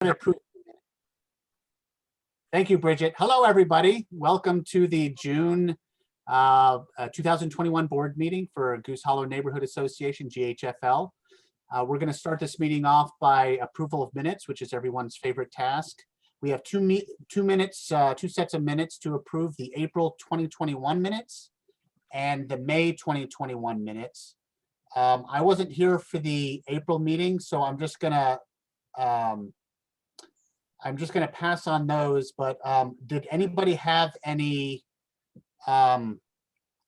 Thank you, Bridget. Hello, everybody. Welcome to the June 2021 board meeting for Goose Hollow Neighborhood Association, GHFL. We're going to start this meeting off by approval of minutes, which is everyone's favorite task. We have two sets of minutes to approve: the April 2021 minutes and the May 2021 minutes. I wasn't here for the April meeting, so I'm just gonna pass on those. But did anybody have any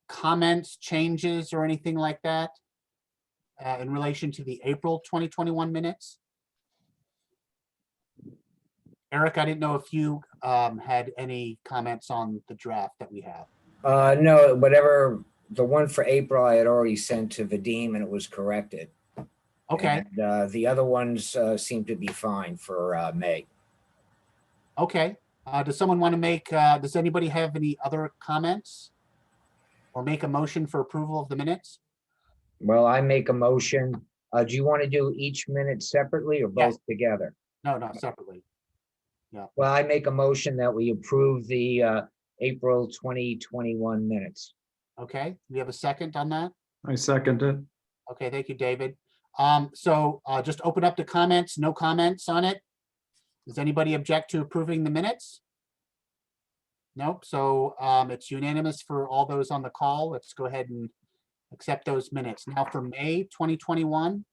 comments, changes, or anything like that in relation to the April 2021 minutes? Eric, I didn't know if you had any comments on the draft that we have. No, whatever, the one for April I had already sent to Vadim and it was corrected. Okay. And, the other ones seem to be fine for May. Okay. Does someone want to make, does anybody have any other comments or make a motion for approval of the minutes? Well, I make a motion. Do you want to do each minute separately or both together? No, separately. Yeah. Well, I make a motion that we approve the April 2021 minutes. Okay. We have a second on that? I second it. Okay, thank you, David. So just open up to comments. No comments on it. Does anybody object to approving the minutes? Nope. So it's unanimous for all those on the call. Let's go ahead and accept those minutes. Now for May 2021.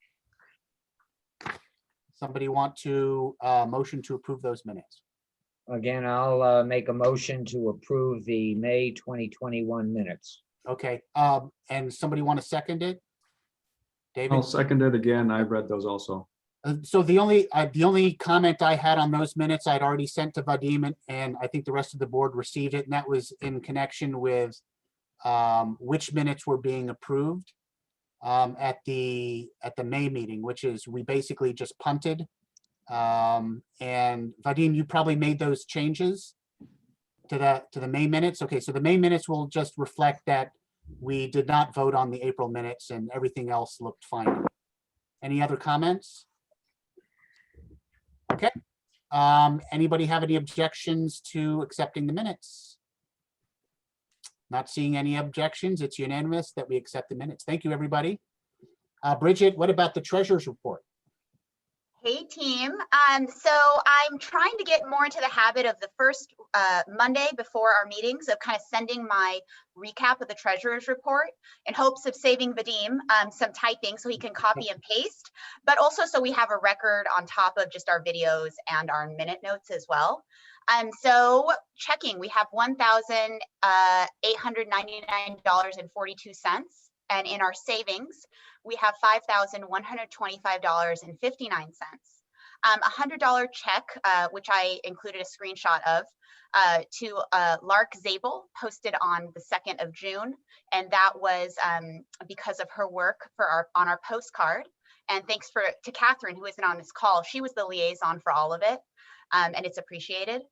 Somebody want to motion to approve those minutes? Again, I'll make a motion to approve the May 2021 minutes. Okay. And somebody want to second it? David? I'll second it again. I read those also. So the only comment I had on those minutes I'd already sent to Vadim, and I think the rest of the board received it, and that was in connection with which minutes were being approved at the May meeting, which is we basically just punted. And Vadim, you probably made those changes to the May minutes. Okay, so the May minutes will just reflect that we did not vote on the April minutes and everything else looked fine. Any other comments? Okay. Anybody have any objections to accepting the minutes? Not seeing any objections. It's unanimous that we accept the minutes. Thank you, everybody. Bridget, what about the treasurer's report? Hey team, so I'm trying to get more into the habit of the first Monday before our meetings of kind of sending my recap of the treasurer's report in hopes of saving Vadim some typing so he can copy and paste, but also so we have a record on top of just our videos and our minute notes as well. So checking, we have $1,899.42. And in our savings, we have $5,125.59. $100 check, which I included a screenshot of, to Lark Zabel, posted on the 2nd of June. And that was because of her work for on our postcard. And thanks to Catherine, who isn't on this call. She was the liaison for all of it, and it's appreciated.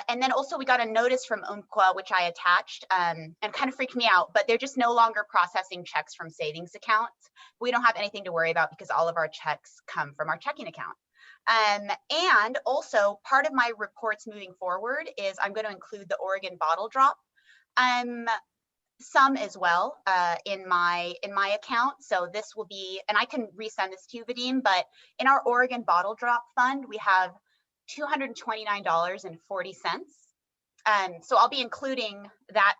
And then also we got a notice from Umpqua, which I attached and kind of freaked me out, but they're just no longer processing checks from savings accounts. We don't have anything to worry about because all of our checks come from our checking account. And also part of my reports moving forward is I'm going to include the Oregon bottle drop some as well in my account. So this will be, and I can resend this to you, Vadim, but in our Oregon bottle drop fund, we have $229.40. So I'll be including that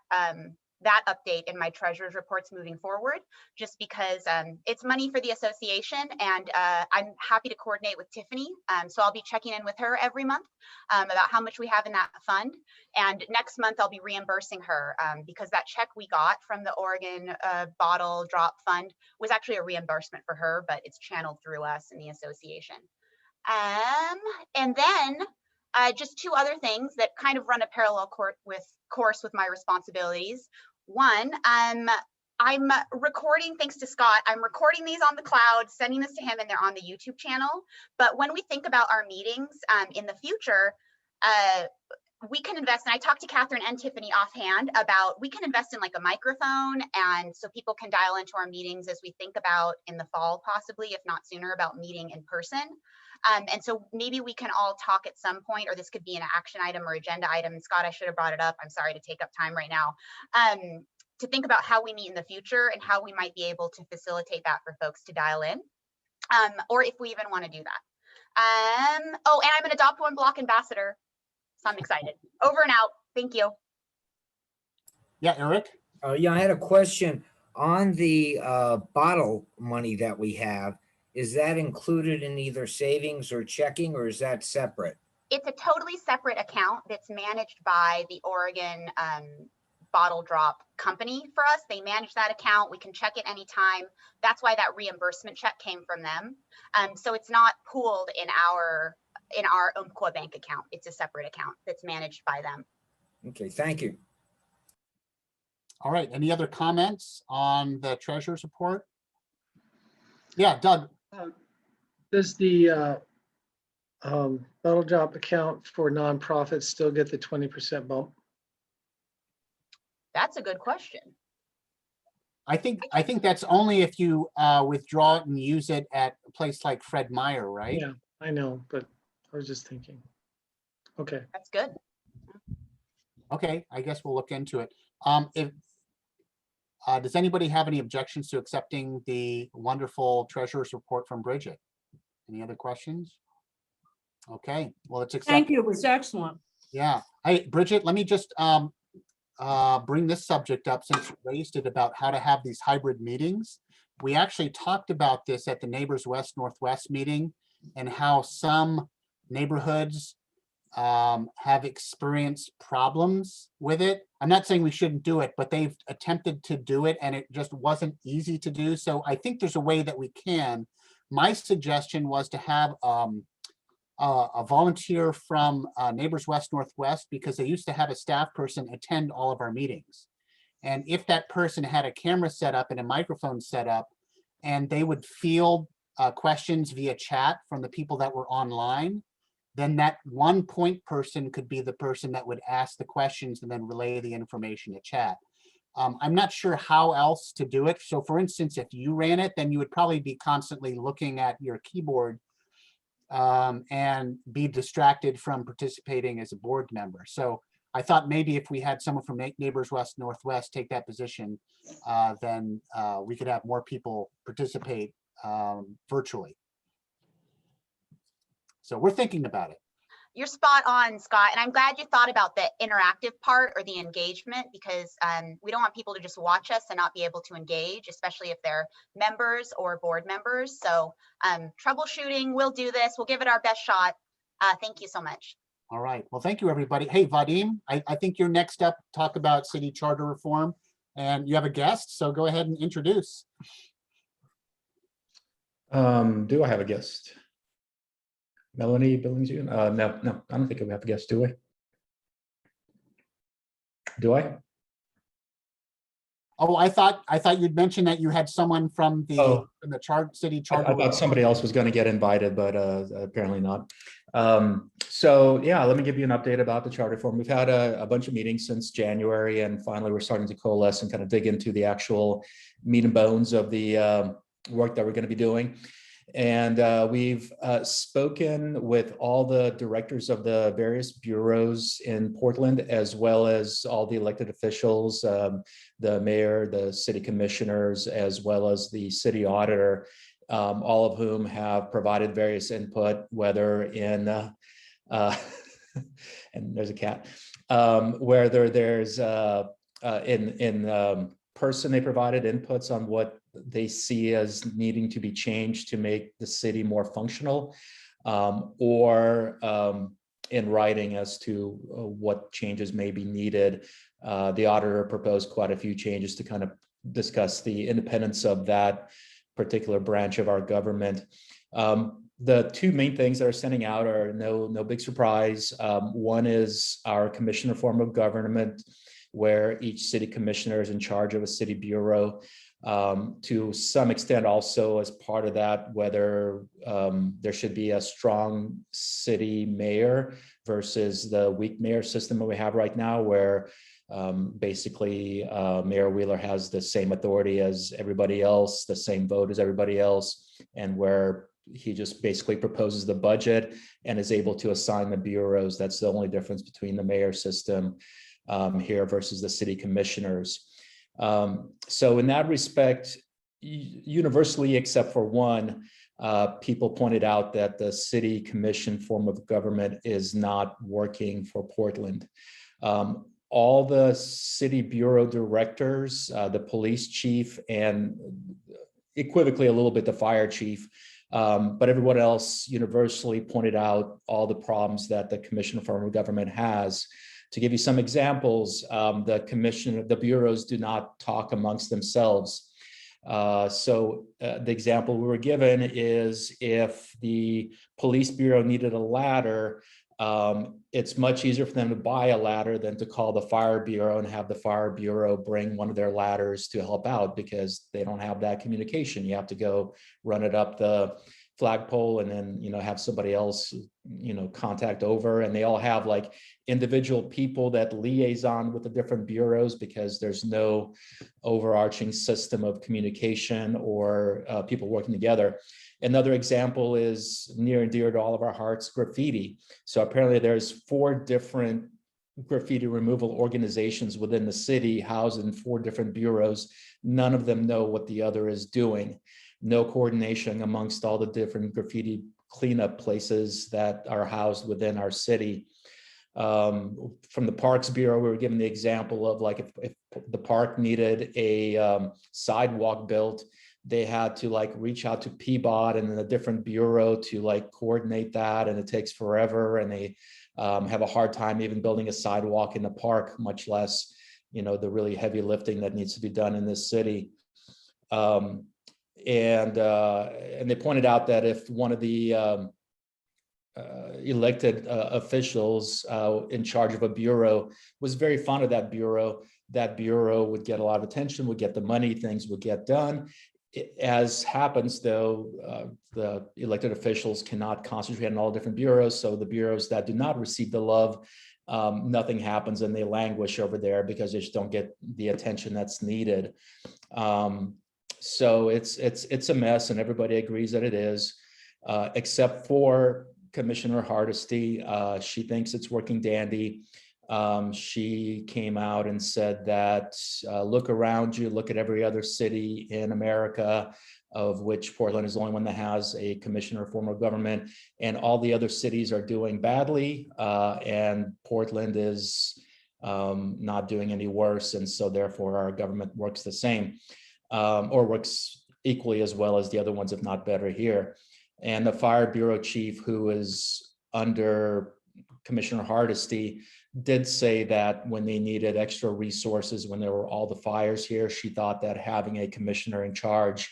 that update in my treasurer's reports moving forward, just because it's money for the association, and I'm happy to coordinate with Tiffany. So I'll be checking in with her every month about how much we have in that fund. And next month I'll be reimbursing her because that check we got from the Oregon bottle drop fund was actually a reimbursement for her, but it's channeled through us in the association. And then just two other things that kind of run a parallel course with my responsibilities. One, I'm recording, thanks to Scott, I'm recording these on the cloud, sending this to him, and they're on the YouTube channel. But when we think about our meetings in the future, we can invest, and I talked to Catherine and Tiffany offhand about, we can invest in like a microphone, and so people can dial into our meetings as we think about in the fall, possibly, if not sooner, about meeting in person. And so maybe we can all talk at some point, or this could be an action item or agenda item. And Scott, I should have brought it up. I'm sorry to take up time right now. To think about how we meet in the future and how we might be able to facilitate that for folks to dial in, or if we even want to do that. Oh, and I'm an Adopt One Block ambassador, so I'm excited. Over and out. Thank you. Yeah, Eric? Yeah, I had a question on the bottle money that we have. Is that included in either savings or checking, or is that separate? It's a totally separate account that's managed by the Oregon bottle drop company for us. They manage that account. We can check it anytime. That's why that reimbursement check came from them. So it's not pooled in our Umpqua bank account. It's a separate account that's managed by them. Okay, thank you. All right, any other comments on the treasurer's report? Yeah, Doug. Does the bottle drop account for nonprofits still get the 20% bump? That's a good question. I think that's only if you withdraw it and use it at a place like Fred Meyer, right? Yeah, I know, but I was just thinking. Okay. That's good. Okay, I guess we'll look into it. Does anybody have any objections to accepting the wonderful treasurer's report from Bridget? Any other questions? Okay, well, it's accepted. Thank you, it was excellent. Yeah. Hey, Bridget, let me just bring this subject up since you raised it about how to have these hybrid meetings. We actually talked about this at the Neighbors West Northwest meeting and how some neighborhoods have experienced problems with it. I'm not saying we shouldn't do it, but they've attempted to do it and it just wasn't easy to do. So I think there's a way that we can. My suggestion was to have a volunteer from Neighbors West Northwest, because they used to have a staff person attend all of our meetings. And if that person had a camera set up and a microphone set up, and they would field questions via chat from the people that were online, then that one point person could be the person that would ask the questions and then relay the information to chat. I'm not sure how else to do it. So for instance, if you ran it, then you would probably be constantly looking at your keyboard and be distracted from participating as a board member. So I thought maybe if we had someone from Neighbors West Northwest take that position, then we could have more people participate virtually. So we're thinking about it. You're spot on, Scott. And I'm glad you thought about the interactive part or the engagement, because we don't want people to just watch us and not be able to engage, especially if they're members or board members. So troubleshooting, we'll do this. We'll give it our best shot. Thank you so much. All right. Well, thank you, everybody. Hey, Vadim, I think you're next up. Talk about city charter reform, and you have a guest. So go ahead and introduce. Do I have a guest? Melanie Billings? No, I don't think we have a guest, do we? Do I? Oh, I thought you'd mentioned that you had someone from the city charter. I thought somebody else was going to get invited, but apparently not. So yeah, let me give you an update about the charter reform. We've had a bunch of meetings since January, and finally we're starting to coalesce and kind of dig into the actual meat and bones of the work that we're going to be doing. And we've spoken with all the directors of the various bureaus in Portland, as well as all the elected officials, the mayor, the city commissioners, as well as the city auditor, all of whom have provided various input, whether in, and there's a cat, whether there's in person, they provided inputs on what they see as needing to be changed to make the city more functional, or in writing as to what changes may be needed. The auditor proposed quite a few changes to kind of discuss the independence of that particular branch of our government. The two main things that are standing out are no big surprise. One is our commissioner form of government, where each city commissioner is in charge of a city bureau. To some extent also as part of that, whether there should be a strong city mayor versus the weak mayor system that we have right now, where basically Mayor Wheeler has the same authority as everybody else, the same vote as everybody else, and where he just basically proposes the budget and is able to assign the bureaus. That's the only difference between the mayor system here versus the city commissioners. So in that respect, universally except for one, people pointed out that the city commission form of government is not working for Portland. All the city bureau directors, the police chief, and equivocally a little bit the fire chief, but everyone else universally pointed out all the problems that the commission form of government has. To give you some examples, the bureaus do not talk amongst themselves. So the example we were given is if the police bureau needed a ladder, it's much easier for them to buy a ladder than to call the fire bureau and have the fire bureau bring one of their ladders to help out, because they don't have that communication. You have to go run it up the flagpole and then, you know, have somebody else, you know, contact over, and they all have like individual people that liaison with the different bureaus because there's no overarching system of communication or people working together. Another example is near and dear to all of our hearts, graffiti. So apparently there's 4 different graffiti removal organizations within the city housed in 4 different bureaus. None of them know what the other is doing. No coordination amongst all the different graffiti cleanup places that are housed within our city. From the Parks Bureau, we were given the example of like if the park needed a sidewalk built, they had to like reach out to PBOT and then a different bureau to like coordinate that, and it takes forever, and they have a hard time even building a sidewalk in the park, much less, you know, the really heavy lifting that needs to be done in this city. And they pointed out that if one of the elected officials in charge of a bureau was very fond of that bureau would get a lot of attention, would get the money, things would get done. As happens though, the elected officials cannot concentrate on all different bureaus. So the bureaus that do not receive the love, nothing happens, and they languish over there because they just don't get the attention that's needed. So it's a mess, and everybody agrees that it is, except for Commissioner Hardesty. She thinks it's working dandy. She came out and said that look around you, look at every other city in America, of which Portland is the only one that has a commissioner form of government, and all the other cities are doing badly, and Portland is not doing any worse, and so therefore our government works the same, or works equally as well as the other ones, if not better here. And the fire bureau chief, who is under Commissioner Hardesty, did say that when they needed extra resources, when there were all the fires here, she thought that having a commissioner in charge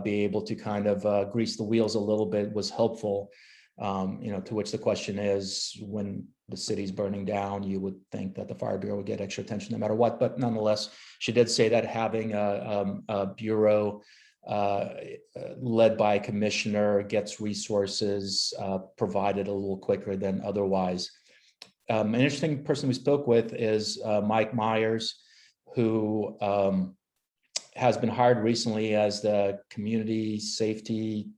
be able to kind of grease the wheels a little bit was helpful. You know, to which the question is, when the city's burning down, you would think that the fire bureau would get extra attention no matter what. But nonetheless, she did say that having a bureau led by a commissioner gets resources provided a little quicker than otherwise. An interesting person we spoke with is Mike Myers, who has been hired recently as the community safety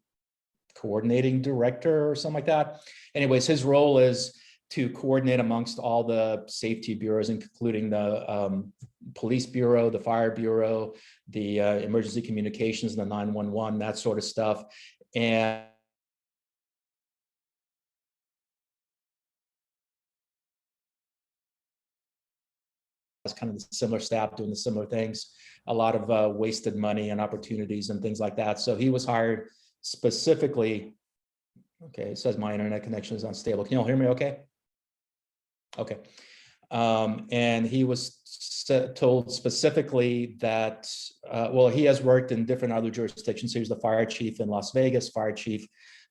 coordinating director or something like that. Anyways, his role is to coordinate amongst all the safety bureaus, including the police bureau, the fire bureau, the emergency communications, the 911, that sort of stuff. And it's kind of the similar staff doing the similar things, a lot of wasted money and opportunities and things like that. So he was hired specifically. Okay, it says my internet connection is unstable. Can you all hear me okay? Okay. And he was told specifically that, well, he has worked in different other jurisdictions. He was the fire chief in Las Vegas, fire chief,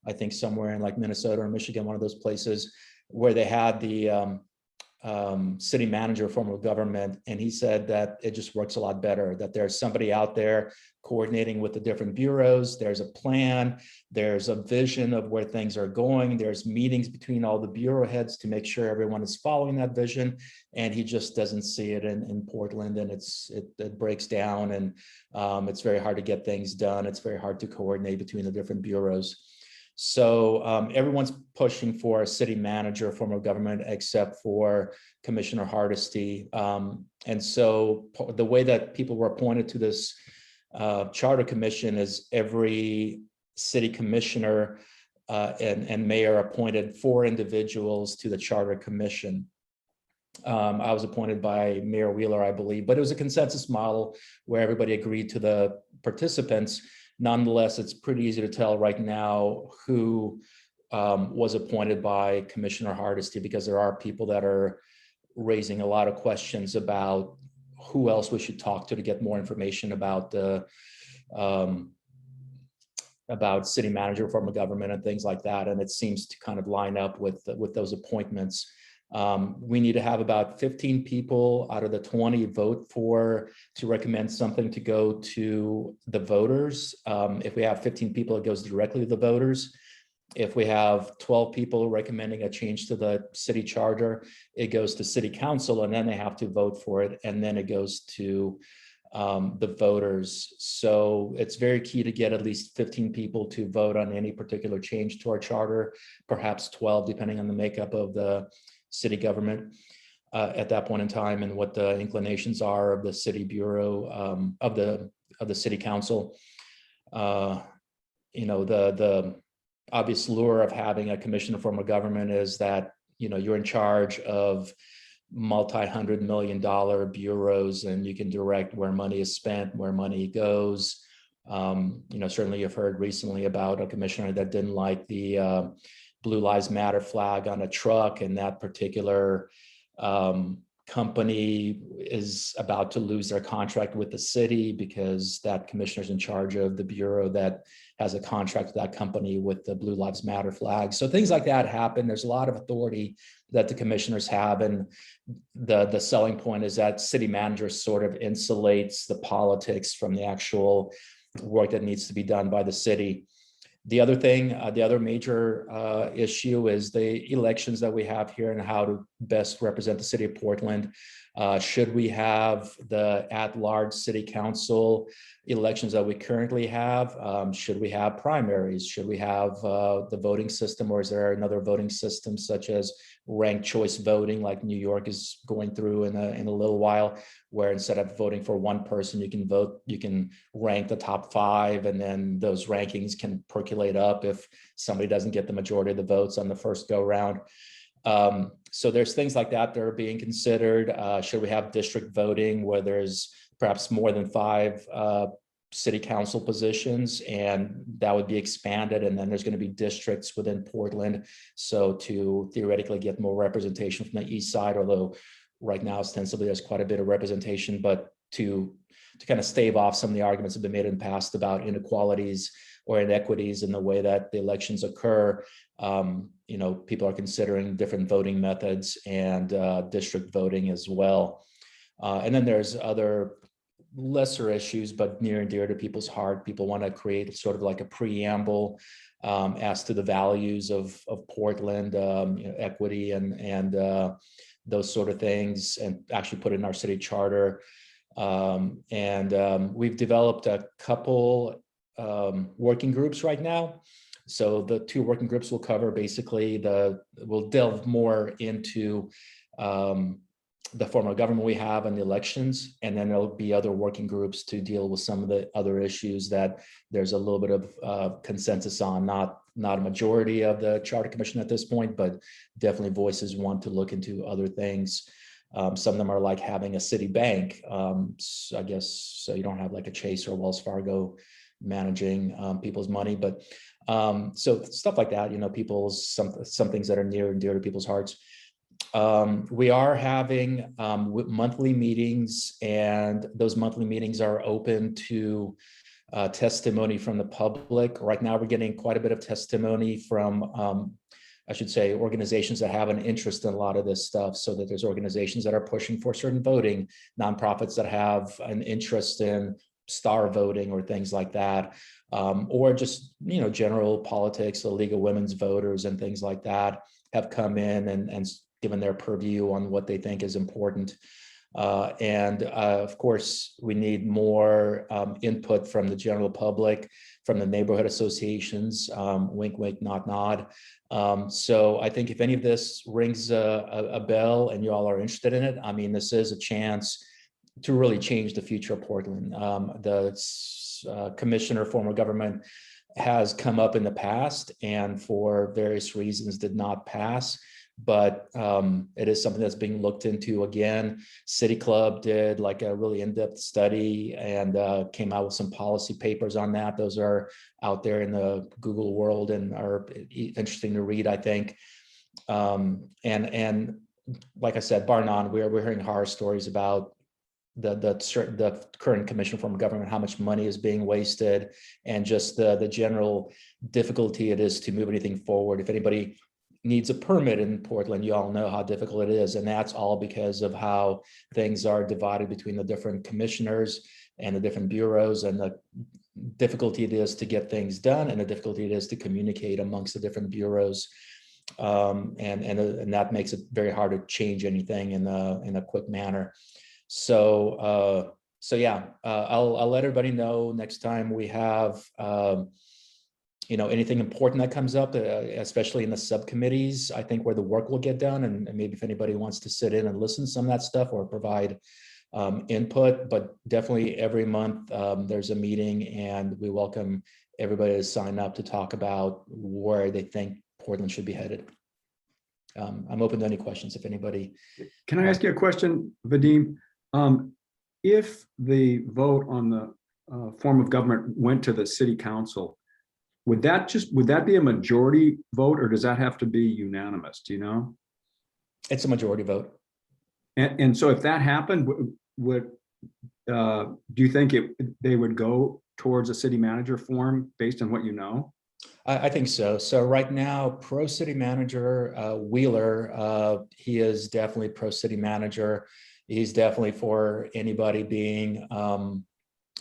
I think somewhere in like Minnesota or Michigan, one of those places where they had the city manager form of government. And he said that it just works a lot better, that there's somebody out there coordinating with the different bureaus. There's a plan, there's a vision of where things are going. There's meetings between all the bureau heads to make sure everyone is following that vision. And he just doesn't see it in Portland, and it breaks down, and it's very hard to get things done. It's very hard to coordinate between the different bureaus. So everyone's pushing for a city manager form of government except for Commissioner Hardesty. And so the way that people were appointed to this charter commission is every city commissioner and mayor appointed 4 individuals to the charter commission. I was appointed by Mayor Wheeler, I believe, but it was a consensus model where everybody agreed to the participants. Nonetheless, it's pretty easy to tell right now who was appointed by Commissioner Hardesty, because there are people that are raising a lot of questions about who else we should talk to get more information about the about city manager form of government and things like that. And it seems to kind of line up with those appointments. We need to have about 15 people out of the 20 vote to recommend something to go to the voters. If we have 15 people, it goes directly to the voters. If we have 12 people recommending a change to the city charter, it goes to city council, and then they have to vote for it, and then it goes to the voters. So it's very key to get at least 15 people to vote on any particular change to our charter, perhaps 12, depending on the makeup of the city government at that point in time and what the inclinations are of the city bureau of the city council. You know, the obvious lure of having a commissioner form of government is that, you know, you're in charge of multi-$100-million bureaus, and you can direct where money is spent, where money goes. You know, certainly you've heard recently about a commissioner that didn't like the Blue Lives Matter flag on a truck, and that particular company is about to lose their contract with the city because that commissioner's in charge of the bureau that has a contract with that company with the Blue Lives Matter flag. So things like that happen. There's a lot of authority that the commissioners have, and the selling point is that city manager sort of insulates the politics from the actual work that needs to be done by the city. The other thing, the other major issue is the elections that we have here and how to best represent the city of Portland. Should we have the at-large city council elections that we currently have? Should we have primaries? Should we have the voting system, or is there another voting system such as ranked choice voting like New York is going through in a little while, where instead of voting for one person, you can rank the top 5, and then those rankings can percolate up if somebody doesn't get the majority of the votes on the first go round. So there's things like that are being considered. Should we have district voting where there's perhaps more than 5 city council positions, and that would be expanded, and then there's going to be districts within Portland, so to theoretically get more representation from the east side, although right now ostensibly there's quite a bit of representation, but to kind of stave off some of the arguments that have been made in the past about inequalities or inequities in the way that the elections occur. You know, people are considering different voting methods and district voting as well. And then there's other lesser issues, but near and dear to people's heart. People want to create sort of like a preamble as to the values of Portland, you know, equity and those sort of things, and actually put it in our city charter. We've developed a couple working groups right now. So the 2 working groups will cover basically we'll delve more into the form of government we have and the elections, and then there'll be other working groups to deal with some of the other issues that there's a little bit of consensus on, not a majority of the Charter Commission at this point, but definitely voices want to look into other things. Some of them are like having a city bank, so I guess, so you don't have like a Chase or Wells Fargo managing people's money, but so stuff like that, you know, some things that are near and dear to people's hearts. We are having monthly meetings, and those monthly meetings are open to testimony from the public. Right now, we're getting quite a bit of testimony from, I should say, organizations that have an interest in a lot of this stuff, so that there's organizations that are pushing for certain voting, nonprofits that have an interest in star voting or things like that, or just, you know, general politics. The League of Women's Voters and things like that have come in and given their purview on what they think is important. And of course, we need more input from the general public, from the neighborhood associations, wink, wink, nod, nod. So I think if any of this rings a bell and you all are interested in it, I mean, this is a chance to really change the future of Portland. The commissioner form of government has come up in the past and for various reasons did not pass. But it is something that's being looked into again. City Club did like a really in-depth study and came out with some policy papers on that. Those are out there in the Google world and are interesting to read, I think. And like I said, bar none, we're hearing horror stories about the current commission form of government, how much money is being wasted, and just the general difficulty it is to move anything forward. If anybody needs a permit in Portland, you all know how difficult it is. And that's all because of how things are divided between the different commissioners and the different bureaus, and the difficulty it is to get things done and the difficulty it is to communicate amongst the different bureaus. And that makes it very hard to change anything in a quick manner. So yeah, I'll let everybody know next time we have anything important that comes up, especially in the subcommittees, I think where the work will get done, and maybe if anybody wants to sit in and listen to some of that stuff or provide input, but definitely every month there's a meeting and we welcome everybody to sign up to talk about where they think Portland should be headed. I'm open to any questions if anybody. Can I ask you a question, Vadim? If the vote on the form of government went to the city council, would that be a majority vote, or does that have to be unanimous? Do you know? It's a majority vote. And so if that happened, do you think they would go towards a city manager form based on what you know? I think so. So right now, pro city manager Wheeler, he is definitely pro city manager. He's definitely for anybody being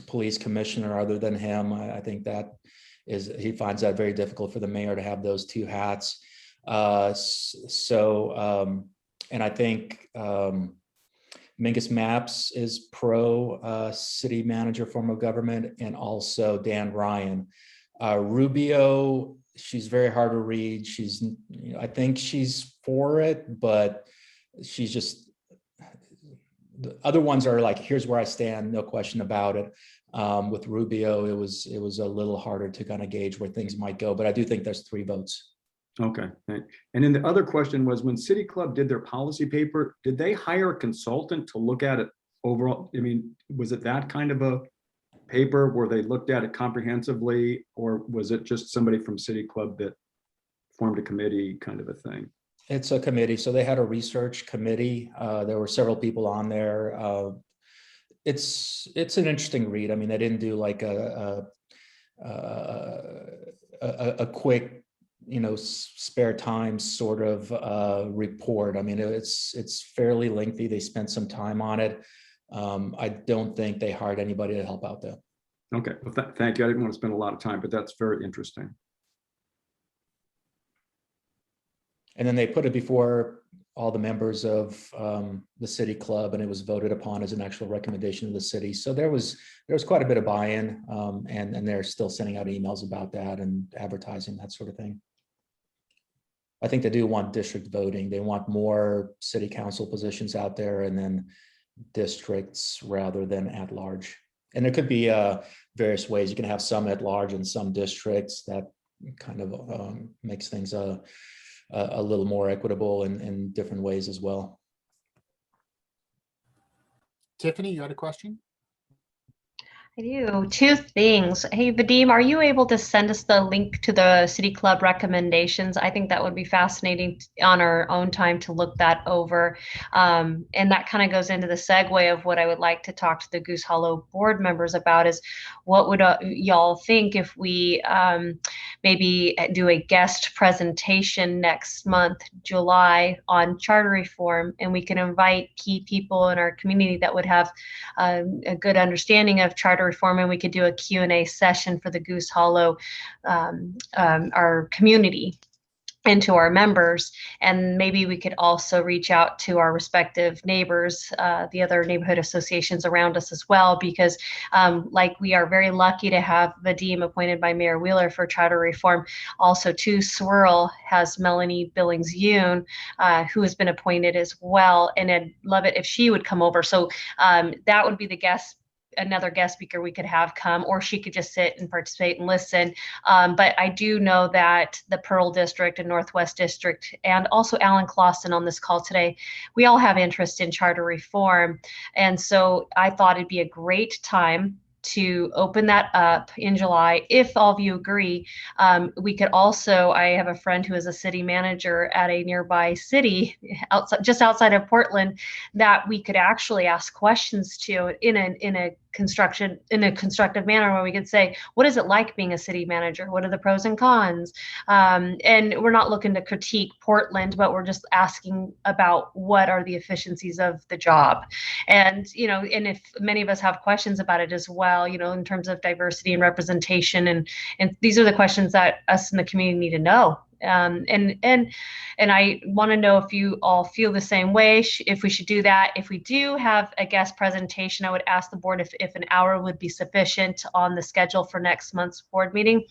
police commissioner other than him. I think that he finds that very difficult for the mayor to have those two hats. And I think Mingus Maps is pro city manager form of government, and also Dan Ryan. Rubio, she's very hard to read. I think she's for it, but she's just, the other ones are like, here's where I stand, no question about it. With Rubio, it was a little harder to kind of gauge where things might go, but I do think there's 3 votes. Okay. And then the other question was, when City Club did their policy paper, did they hire a consultant to look at it overall? I mean, was it that kind of a paper where they looked at it comprehensively, or was it just somebody from City Club that formed a committee kind of a thing? It's a committee. So they had a research committee. There were several people on there. It's an interesting read. I mean, they didn't do like a quick, spare time sort of report. I mean, it's fairly lengthy. They spent some time on it. I don't think they hired anybody to help out though. Okay, well, thank you. I didn't want to spend a lot of time, but that's very interesting. And then they put it before all the members of the city club, and it was voted upon as an actual recommendation of the city. So there was quite a bit of buy-in, and they're still sending out emails about that and advertising, that sort of thing. I think they do want district voting. They want more city council positions out there, and then districts rather than at large. And there could be various ways. You can have some at large and some districts. That kind of makes things a little more equitable in different ways as well. Tiffany, you had a question? I do. 2 things. Hey, Vadim, are you able to send us the link to the City Club recommendations? I think that would be fascinating on our own time to look that over. And that kind of goes into the segue of what I would like to talk to the Goose Hollow board members about is what would y'all think if we maybe do a guest presentation next month, July, on charter reform, and we can invite key people in our community that would have a good understanding of charter reform, and we could do a Q&A session for the Goose Hollow, our community. and to our members. And maybe we could also reach out to our respective neighbors, the other neighborhood associations around us as well, because like we are very lucky to have Vadim appointed by Mayor Wheeler for charter reform. Also too, Swirl has Melanie Billings-Yoon, who has been appointed as well. And I'd love it if she would come over. So that would be another guest speaker we could have come, or she could just sit and participate and listen. But I do know that the Pearl District and Northwest District, and also Alan Clausen on this call today, we all have interest in charter reform. And so I thought it'd be a great time to open that up in July. If all of you agree, we could also, I have a friend who is a city manager at a nearby city just outside of Portland, that we could actually ask questions to in a constructive manner, where we could say, what is it like being a city manager? What are the pros and cons? And we're not looking to critique Portland, but we're just asking about what are the efficiencies of the job. And, and if many of us have questions about it as well, in terms of diversity and representation, and these are the questions that us in the community need to know. And I want to know if you all feel the same way, if we should do that. If we do have a guest presentation, I would ask the board if an hour would be sufficient on the schedule for next month's board meeting.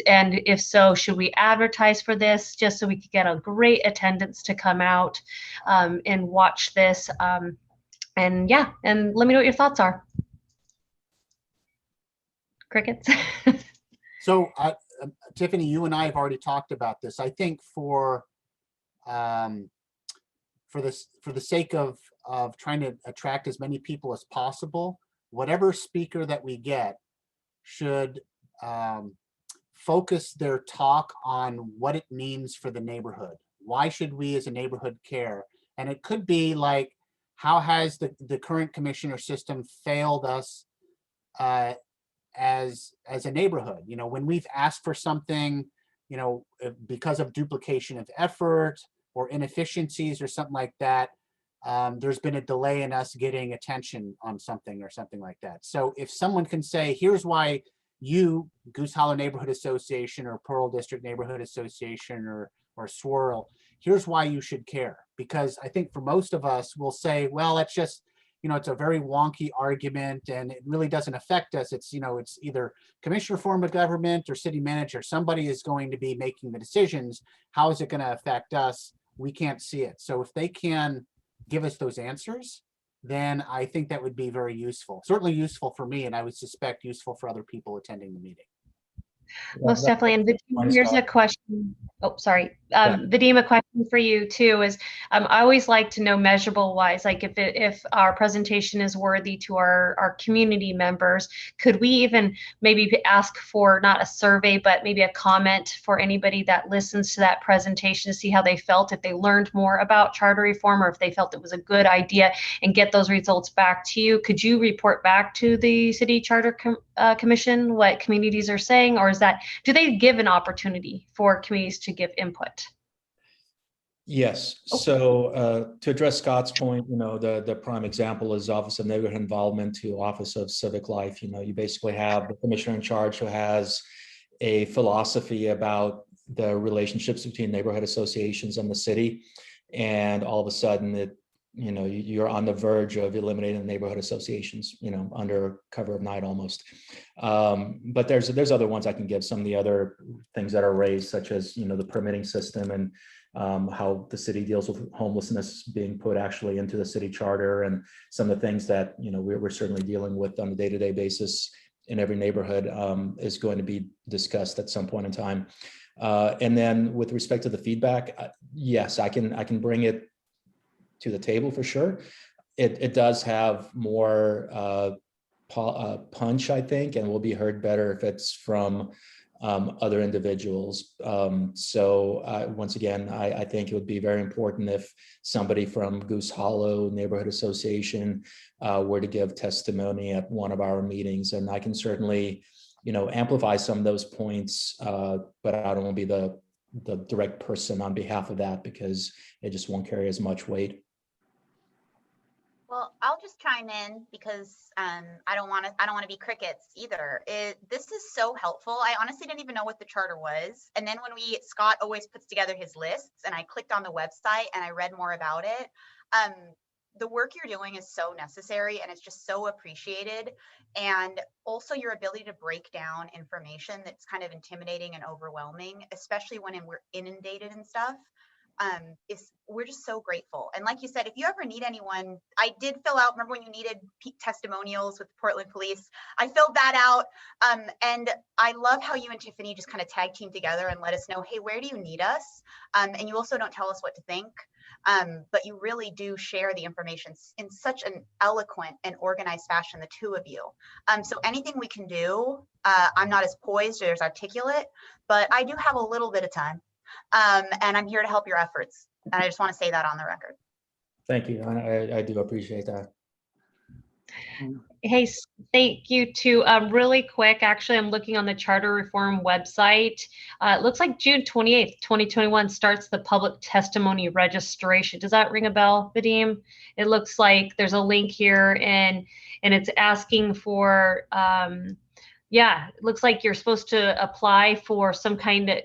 And if so, should we advertise for this just so we could get a great attendance to come out and watch this? And yeah, and let me know what your thoughts are. Crickets. So Tiffany, you and I have already talked about this. I think for the sake of trying to attract as many people as possible, whatever speaker that we get should focus their talk on what it means for the neighborhood. Why should we as a neighborhood care? And it could be like, how has the current commissioner system failed us as a neighborhood? When we've asked for something, because of duplication of effort or inefficiencies or something like that, there's been a delay in us getting attention on something or something like that. So if someone can say, here's why you, Goose Hollow Neighborhood Association or Pearl District Neighborhood Association or Swirl, here's why you should care. Because I think for most of us, we'll say, well, that's just, it's a very wonky argument and it really doesn't affect us. It's, it's either commissioner form of government or city manager. Somebody is going to be making the decisions. How is it going to affect us? We can't see it. So if they can give us those answers, then I think that would be very useful. Certainly useful for me, and I would suspect useful for other people attending the meeting. Most definitely. And Vadim, here's a question. Oh, sorry. Vadim, a question for you too is, I always like to know measurable wise, like if our presentation is worthy to our community members, could we even maybe ask for not a survey, but maybe a comment for anybody that listens to that presentation to see how they felt, if they learned more about charter reform or if they felt it was a good idea, and get those results back to you? Could you report back to the City Charter Commission what communities are saying, or do they give an opportunity for communities to give input? Yes. So to address Scott's point, the prime example is Office of Neighborhood Involvement to Office of Civic Life. You basically have the commissioner in charge who has a philosophy about the relationships between neighborhood associations and the city, and all of a sudden you're on the verge of eliminating the neighborhood associations, under cover of night almost. But there's other ones I can give, some of the other things that are raised, such as, the permitting system and how the city deals with homelessness being put actually into the city charter, and some of the things that, we're certainly dealing with on a day-to-day basis in every neighborhood is going to be discussed at some point in time. And then with respect to the feedback, yes, I can bring it to the table for sure. It does have more punch, I think, and will be heard better if it's from other individuals. So once again, I think it would be very important if somebody from Goose Hollow Neighborhood Association were to give testimony at one of our meetings, and I can certainly, amplify some of those points, but I don't want to be the direct person on behalf of that because it just won't carry as much weight. Well, I'll just chime in because I don't want to be crickets either. This is so helpful. I honestly didn't even know what the charter was. And then when Scott always puts together his lists and I clicked on the website and I read more about it. The work you're doing is so necessary and it's just so appreciated. And also your ability to break down information that's kind of intimidating and overwhelming, especially when we're inundated and stuff. We're just so grateful. And like you said, if you ever need anyone, I did fill out, remember when you needed testimonials with the Portland Police? I filled that out. And I love how you and Tiffany just kind of tag team together and let us know, hey, where do you need us? And you also don't tell us what to think, but you really do share the information in such an eloquent and organized fashion, the two of you. So anything we can do, I'm not as poised or as articulate, but I do have a little bit of time. And I'm here to help your efforts. And I just want to say that on the record. Thank you. I do appreciate that. Hey, thank you too. Really quick, actually, I'm looking on the charter reform website. It looks like June 28th, 2021 starts the public testimony registration. Does that ring a bell, Vadim? It looks like there's a link here and it's asking for, yeah, it looks like you're supposed to apply for some kind of,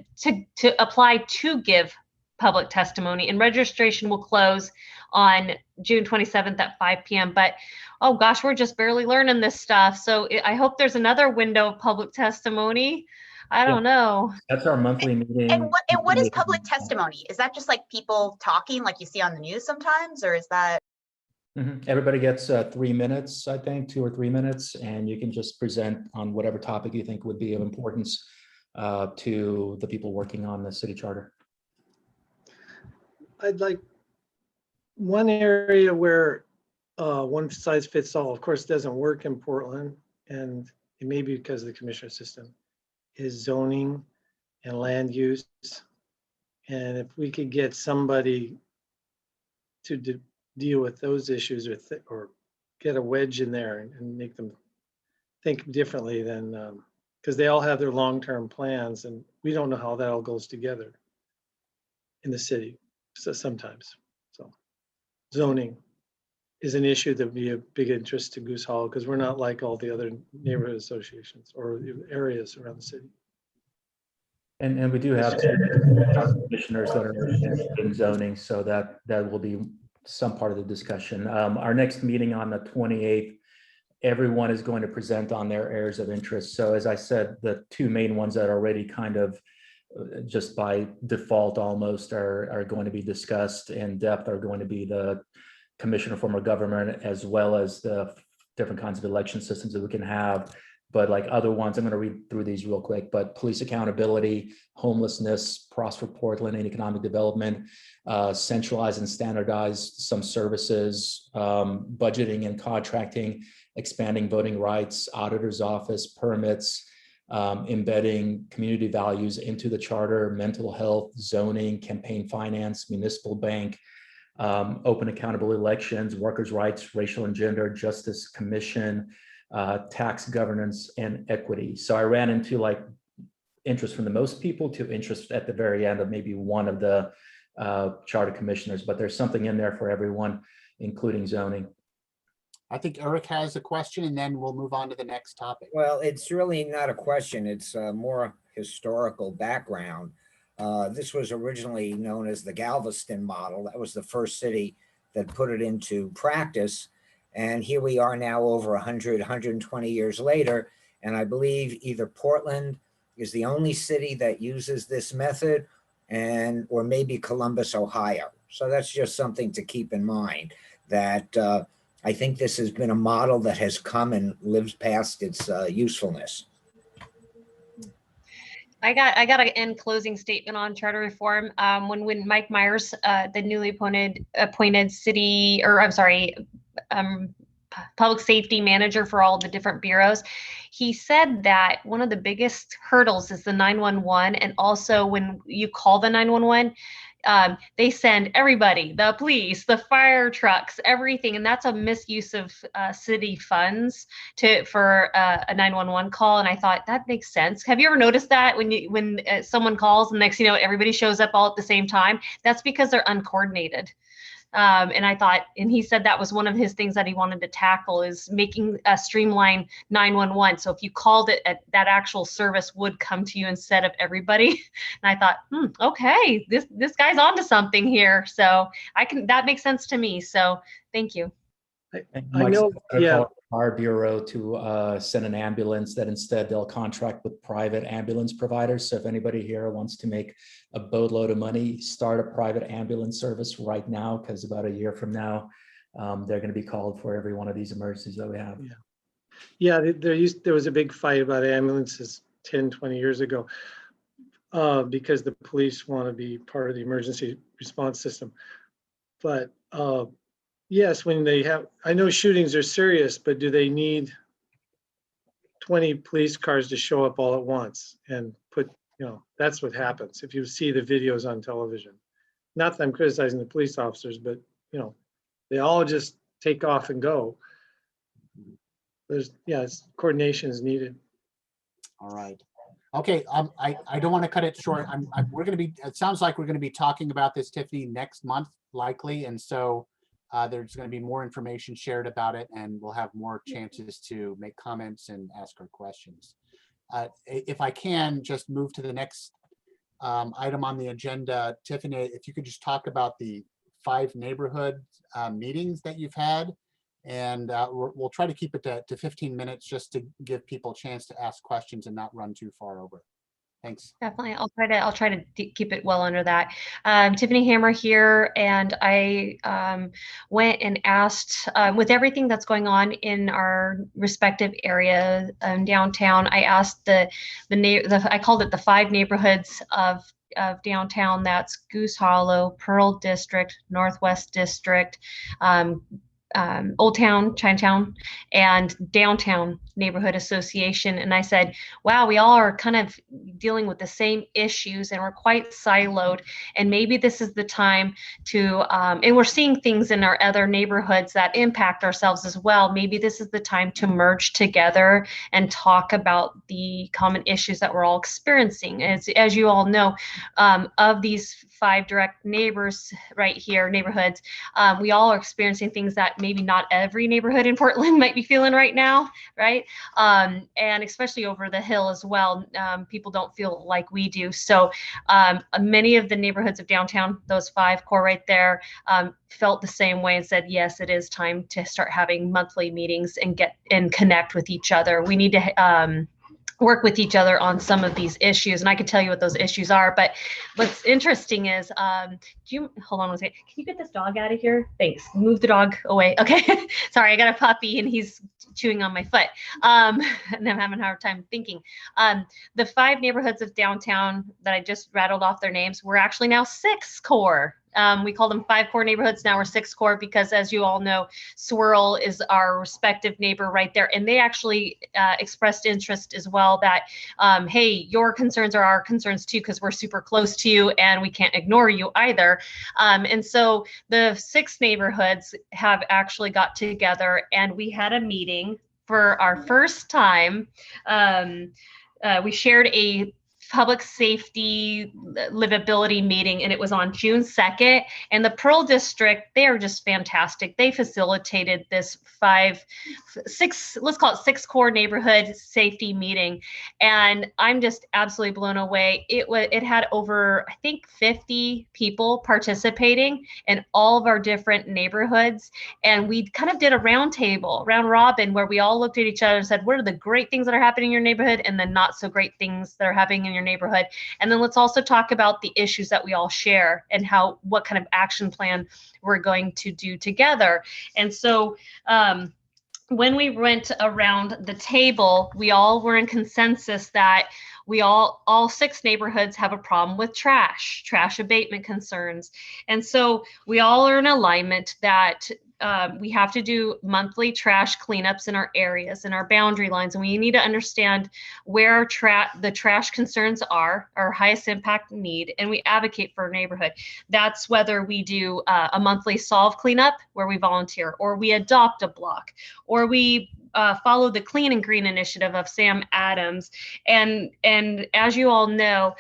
to apply to give public testimony, and registration will close on June 27th at 5 p.m. But oh gosh, we're just barely learning this stuff. So I hope there's another window of public testimony. I don't know. That's our monthly meeting. And what is public testimony? Is that just like people talking like you see on the news sometimes, or is that? Everybody gets 3 minutes, I think, 2 or 3 minutes, and you can just present on whatever topic you think would be of importance to the people working on the city charter. I'd like one area where one size fits all, of course, doesn't work in Portland, and it may be because of the commissioner system, is zoning and land use. And if we could get somebody to deal with those issues or get a wedge in there and make them think differently than, because they all have their long-term plans and we don't know how that all goes together in the city. So sometimes, so zoning is an issue that would be a big interest to Goose Hollow because we're not like all the other neighborhood associations or areas around the city. And we do have two commissioners that are interested in zoning, so that will be some part of the discussion. Our next meeting on the 28th, everyone is going to present on their areas of interest. So as I said, the two main ones that are already kind of just by default almost are going to be discussed in depth are going to be the commissioner form of government, as well as the different kinds of election systems that we can have. But like other ones, I'm going to read through these real quick, but police accountability, homelessness, Prosper Portland, and economic development, centralize and standardize some services, budgeting and contracting, expanding voting rights, auditor's office, permits, embedding community values into the charter, mental health, zoning, campaign finance, municipal bank, open accountable elections, workers' rights, racial and gender justice commission, tax governance, and equity. So I ran into like interest from the most people to interest at the very end of maybe one of the charter commissioners, but there's something in there for everyone, including zoning. I think Eric has a question and then we'll move on to the next topic. Well, it's really not a question. It's more historical background. This was originally known as the Galveston model. That was the first city that put it into practice. And here we are now over 100, 120 years later. And I believe either Portland is the only city that uses this method or maybe Columbus, Ohio. So that's just something to keep in mind, that I think this has been a model that has come and lives past its usefulness. I got an end closing statement on charter reform. When Mike Myers, the newly appointed city, or I'm sorry, public safety manager for all the different bureaus, he said that one of the biggest hurdles is the 911, and also when you call the 911, they send everybody, the police, the fire trucks, everything, and that's a misuse of city funds for a 911 call. And I thought that makes sense. Have you ever noticed that when someone calls and next you know everybody shows up all at the same time? That's because they're uncoordinated. And I thought, and he said that was one of his things that he wanted to tackle, is making a streamline 911. So if you called it, that actual service would come to you instead of everybody. And I thought, okay, this guy's onto something here. So that makes sense to me. So thank you. I know, yeah. Our bureau to send an ambulance, that instead they'll contract with private ambulance providers. So if anybody here wants to make a boatload of money, start a private ambulance service right now, because about a year from now, they're going to be called for every one of these emergencies that we have. Yeah, there was a big fight about ambulances 10, 20 years ago because the police want to be part of the emergency response system. But yes, when they have, I know shootings are serious, but do they need 20 police cars to show up all at once and put, that's what happens if you see the videos on television. Not that I'm criticizing the police officers, but they all just take off and go. Coordination is needed. All right. Okay. I don't want to cut it short. It sounds like we're going to be talking about this, Tiffany, next month, likely. And so there's going to be more information shared about it, and we'll have more chances to make comments and ask our questions. If I can just move to the next item on the agenda, Tiffany, if you could just talk about the 5 neighborhood meetings that you've had, and we'll try to keep it to 15 minutes just to give people a chance to ask questions and not run too far over. Thanks. Definitely. I'll try to keep it well under that. Tiffany Hammer here, and I went and asked, with everything that's going on in our respective area downtown, I asked I called it the 5 neighborhoods of downtown. That's Goose Hollow, Pearl District, Northwest District, Old Town, Chinatown, and Downtown Neighborhood Association. And I said, wow, we all are kind of dealing with the same issues and we're quite siloed. And maybe this is the time to, and we're seeing things in our other neighborhoods that impact ourselves as well. Maybe this is the time to merge together and talk about the common issues that we're all experiencing. As you all know, of these 5 direct neighbors right here, neighborhoods, we all are experiencing things that maybe not every neighborhood in Portland might be feeling right now, right? And especially over the hill as well, people don't feel like we do. So many of the neighborhoods of downtown, those 5 core right there, felt the same way and said, yes, it is time to start having monthly meetings and connect with each other. We need to work with each other on some of these issues. And I can tell you what those issues are. But what's interesting is, hold on one second. Can you get this dog out of here? Thanks. Move the dog away. Okay. Sorry, I got a puppy and he's chewing on my foot. And I'm having a hard time thinking. The 5 neighborhoods of downtown that I just rattled off their names, we're actually now 6 core. We call them 5 core neighborhoods. Now we're 6 core because, as you all know, Swirl is our respective neighbor right there. And they actually expressed interest as well that, hey, your concerns are our concerns too, because we're super close to you and we can't ignore you either. And so the 6 neighborhoods have actually got together and we had a meeting for our first time. We shared a public safety livability meeting, and it was on June 2nd. And the Pearl District, they are just fantastic. They facilitated this 6 core neighborhood safety meeting, and I'm just absolutely blown away. It had over, I think, 50 people participating in all of our different neighborhoods, and we kind of did a round robin, where we all looked at each other and said, what are the great things that are happening in your neighborhood, and the not so great things that are happening in your neighborhood. And then let's also talk about the issues that we all share and what kind of action plan we're going to do together. And so when we went around the table, we all were in consensus that we all 6 neighborhoods have a problem with trash abatement concerns. And so we all are in alignment that we have to do monthly trash cleanups in our areas and our boundary lines. And we need to understand where the trash concerns are, our highest impact need, and we advocate for a neighborhood. That's whether we do a monthly solve cleanup where we volunteer, or we adopt a block, or we follow the Clean and Green initiative of Sam Adams. And as you all know,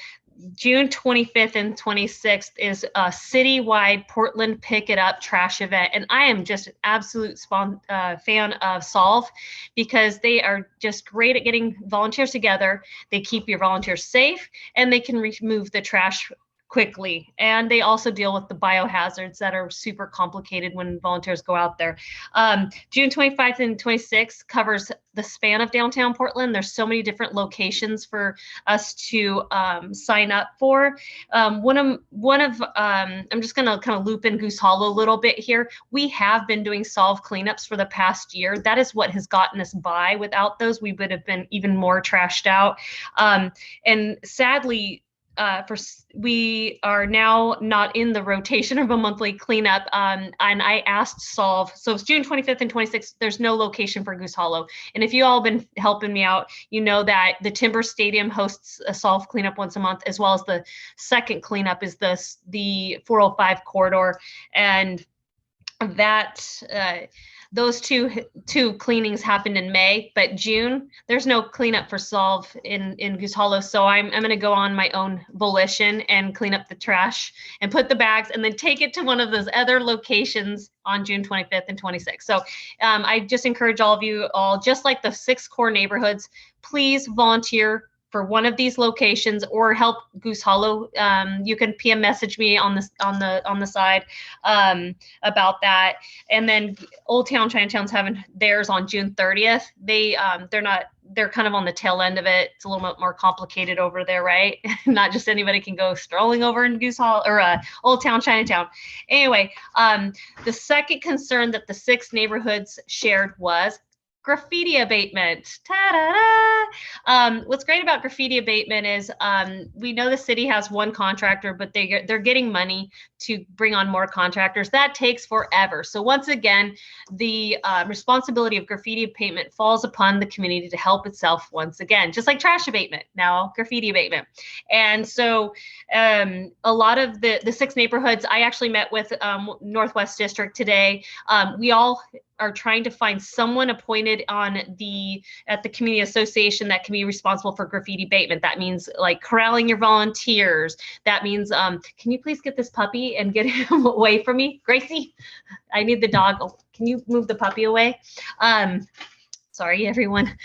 June 25th and 26th is a citywide Portland Pick It Up trash event. And I am just an absolute fan of Solve because they are just great at getting volunteers together. They keep your volunteers safe and they can remove the trash quickly. And they also deal with the biohazards that are super complicated when volunteers go out there. June 25th and 26th covers the span of downtown Portland. There's so many different locations for us to sign up for. I'm just gonna kind of loop in Goose Hollow a little bit here. We have been doing Solve cleanups for the past year. That is what has gotten us by. Without those, we would have been even more trashed out. And sadly, we are now not in the rotation of a monthly cleanup. And I asked Solve, so it's June 25th and 26th, there's no location for Goose Hollow. And if you all been helping me out, you know that the Timber Stadium hosts a Solve cleanup once a month, as well as the second cleanup is the 405 corridor. And that those two cleanings happened in May, but June, there's no cleanup for Solve in Goose Hollow. So I'm going to go on my own volition and clean up the trash and put the bags and then take it to one of those other locations on June 25th and 26th. So I just encourage all of you all, just like the 6 core neighborhoods, please volunteer for one of these locations or help Goose Hollow. You can PM message me on the side about that. And then Old Town Chinatown's having theirs on June 30th. They're kind of on the tail end of it. It's a little bit more complicated over there, right? Not just anybody can go strolling over in Goose Hollow or Old Town Chinatown. Anyway, the second concern that the 6 neighborhoods shared was graffiti abatement. Ta-da-da! What's great about graffiti abatement is we know the city has one contractor, but they're getting money to bring on more contractors. That takes forever. So once again, the responsibility of graffiti abatement falls upon the community to help itself once again, just like trash abatement, now graffiti abatement. And so a lot of the 6 neighborhoods, I actually met with Northwest District today. We all are trying to find someone appointed at the community association that can be responsible for graffiti abatement. That means like corralling your volunteers. That means, can you please get this puppy and get him away from me? Gracie, I need the dog. Oh, can you move the puppy away? Sorry, everyone,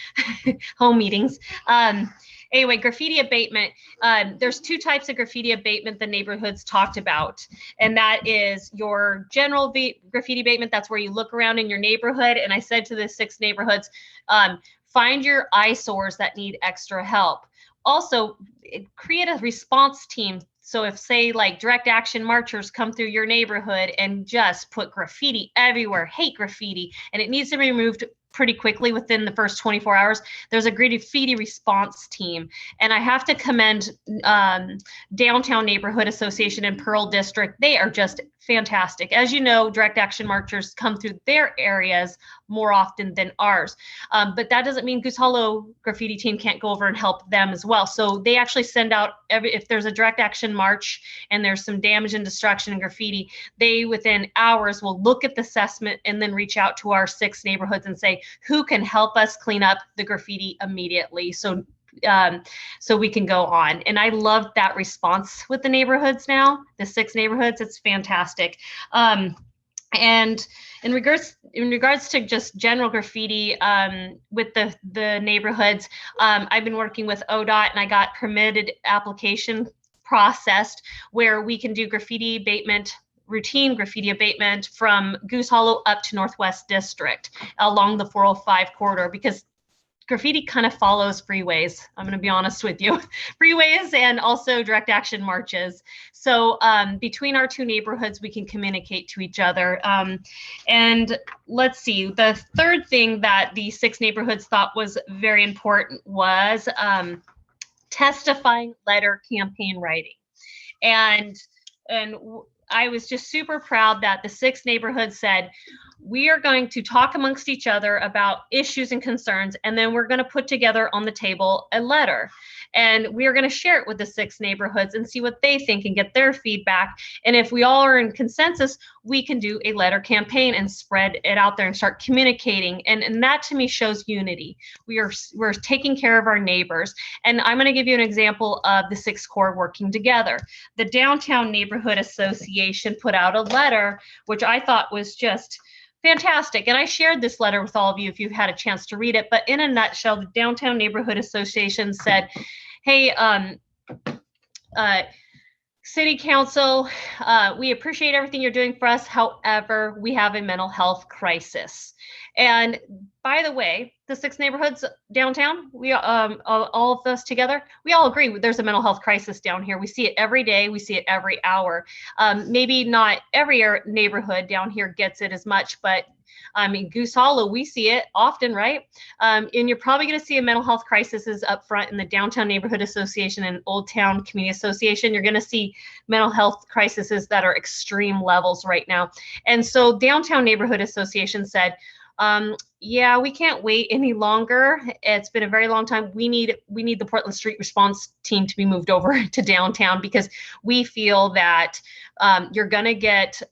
home meetings. Anyway, graffiti abatement. There's 2 types of graffiti abatement the neighborhoods talked about. And that is your general graffiti abatement. That's where you look around in your neighborhood. And I said to the 6 neighborhoods, find your eyesores that need extra help. Also, create a response team. So if, say, like direct action marchers come through your neighborhood and just put graffiti everywhere, hate graffiti, and it needs to be removed pretty quickly within the first 24 hours, there's a graffiti response team. And I have to commend Downtown Neighborhood Association in Pearl District. They are just fantastic. As you know, direct action marchers come through their areas more often than ours. But that doesn't mean Goose Hollow graffiti team can't go over and help them as well. So they actually send out, if there's a direct action march and there's some damage and destruction and graffiti, they within hours will look at the assessment and then reach out to our 6 neighborhoods and say, who can help us clean up the graffiti immediately? So we can go on. And I love that response with the neighborhoods now, the 6 neighborhoods. It's fantastic. And in regards to just general graffiti with the neighborhoods, I've been working with ODOT and I got permitted application processed where we can do graffiti abatement, routine graffiti abatement from Goose Hollow up to Northwest District along the 405 corridor, because graffiti kind of follows freeways. I'm going to be honest with you, freeways and also direct action marches. So between our 2 neighborhoods, we can communicate to each other. And let's see, the third thing that the 6 neighborhoods thought was very important was testifying letter campaign writing. And I was just super proud that the 6 neighborhoods said, we are going to talk amongst each other about issues and concerns, and then we're going to put together on the table a letter. And we are going to share it with the 6 neighborhoods and see what they think and get their feedback. And if we all are in consensus, we can do a letter campaign and spread it out there and start communicating. And that to me shows unity. We're taking care of our neighbors. And I'm going to give you an example of the 6 core working together. The Downtown Neighborhood Association put out a letter, which I thought was just fantastic. And I shared this letter with all of you if you've had a chance to read it. But in a nutshell, the Downtown Neighborhood Association said, hey, City Council, we appreciate everything you're doing for us. However, we have a mental health crisis. And by the way, the 6 neighborhoods downtown, we all of us together, we all agree there's a mental health crisis down here. We see it every day. We see it every hour. Maybe not every neighborhood down here gets it as much, but in Goose Hollow, we see it often, right? And you're probably going to see a mental health crisis up front in the Downtown Neighborhood Association and Old Town Community Association. You're going to see mental health crises that are extreme levels right now. And so Downtown Neighborhood Association said, yeah, we can't wait any longer. It's been a very long time. We need the Portland Street Response Team to be moved over to downtown, because we feel that you're going to get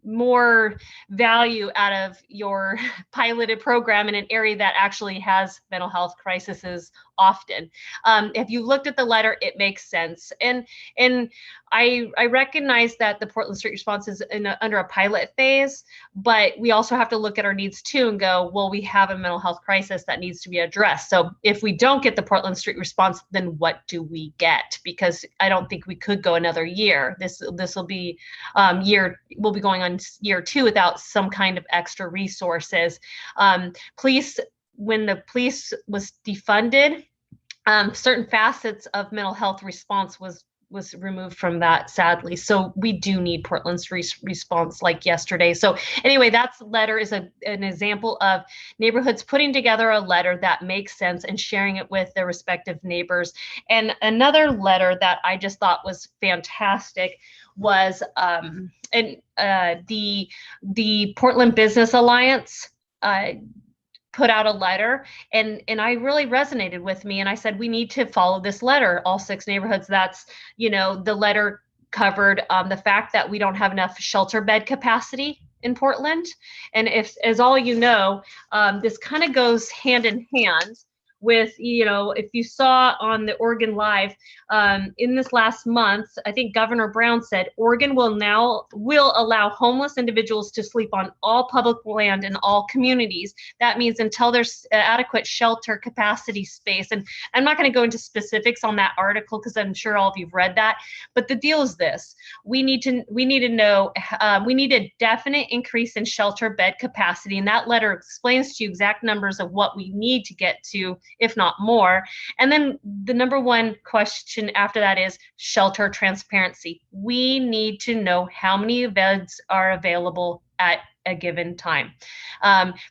more value out of your piloted program in an area that actually has mental health crises often. If you looked at the letter, it makes sense. And I recognize that the Portland Street Response is under a pilot phase, but we also have to look at our needs too and go, well, we have a mental health crisis that needs to be addressed. So if we don't get the Portland Street Response, then what do we get? Because I don't think we could go another year. This will be we'll be going on year 2 without some kind of extra resources. When the police was defunded, certain facets of mental health response was removed from that, sadly. So we do need Portland's response like yesterday. So anyway, that letter is an example of neighborhoods putting together a letter that makes sense and sharing it with their respective neighbors. And another letter that I just thought was fantastic was the Portland Business Alliance put out a letter, and I really resonated with me. And I said, we need to follow this letter, all 6 neighborhoods. That's, the letter covered the fact that we don't have enough shelter bed capacity in Portland. And as all you know, this kind of goes hand in hand with, if you saw on the Oregon Live in this last month, I think Governor Brown said Oregon will allow homeless individuals to sleep on all public land in all communities. That means until there's adequate shelter capacity space. And I'm not going to go into specifics on that article because I'm sure all of you've read that. But the deal is this: we need to know we need a definite increase in shelter bed capacity, and that letter explains to you exact numbers of what we need to get to, if not more. And then the number one question after that is shelter transparency. We need to know how many beds are available at a given time.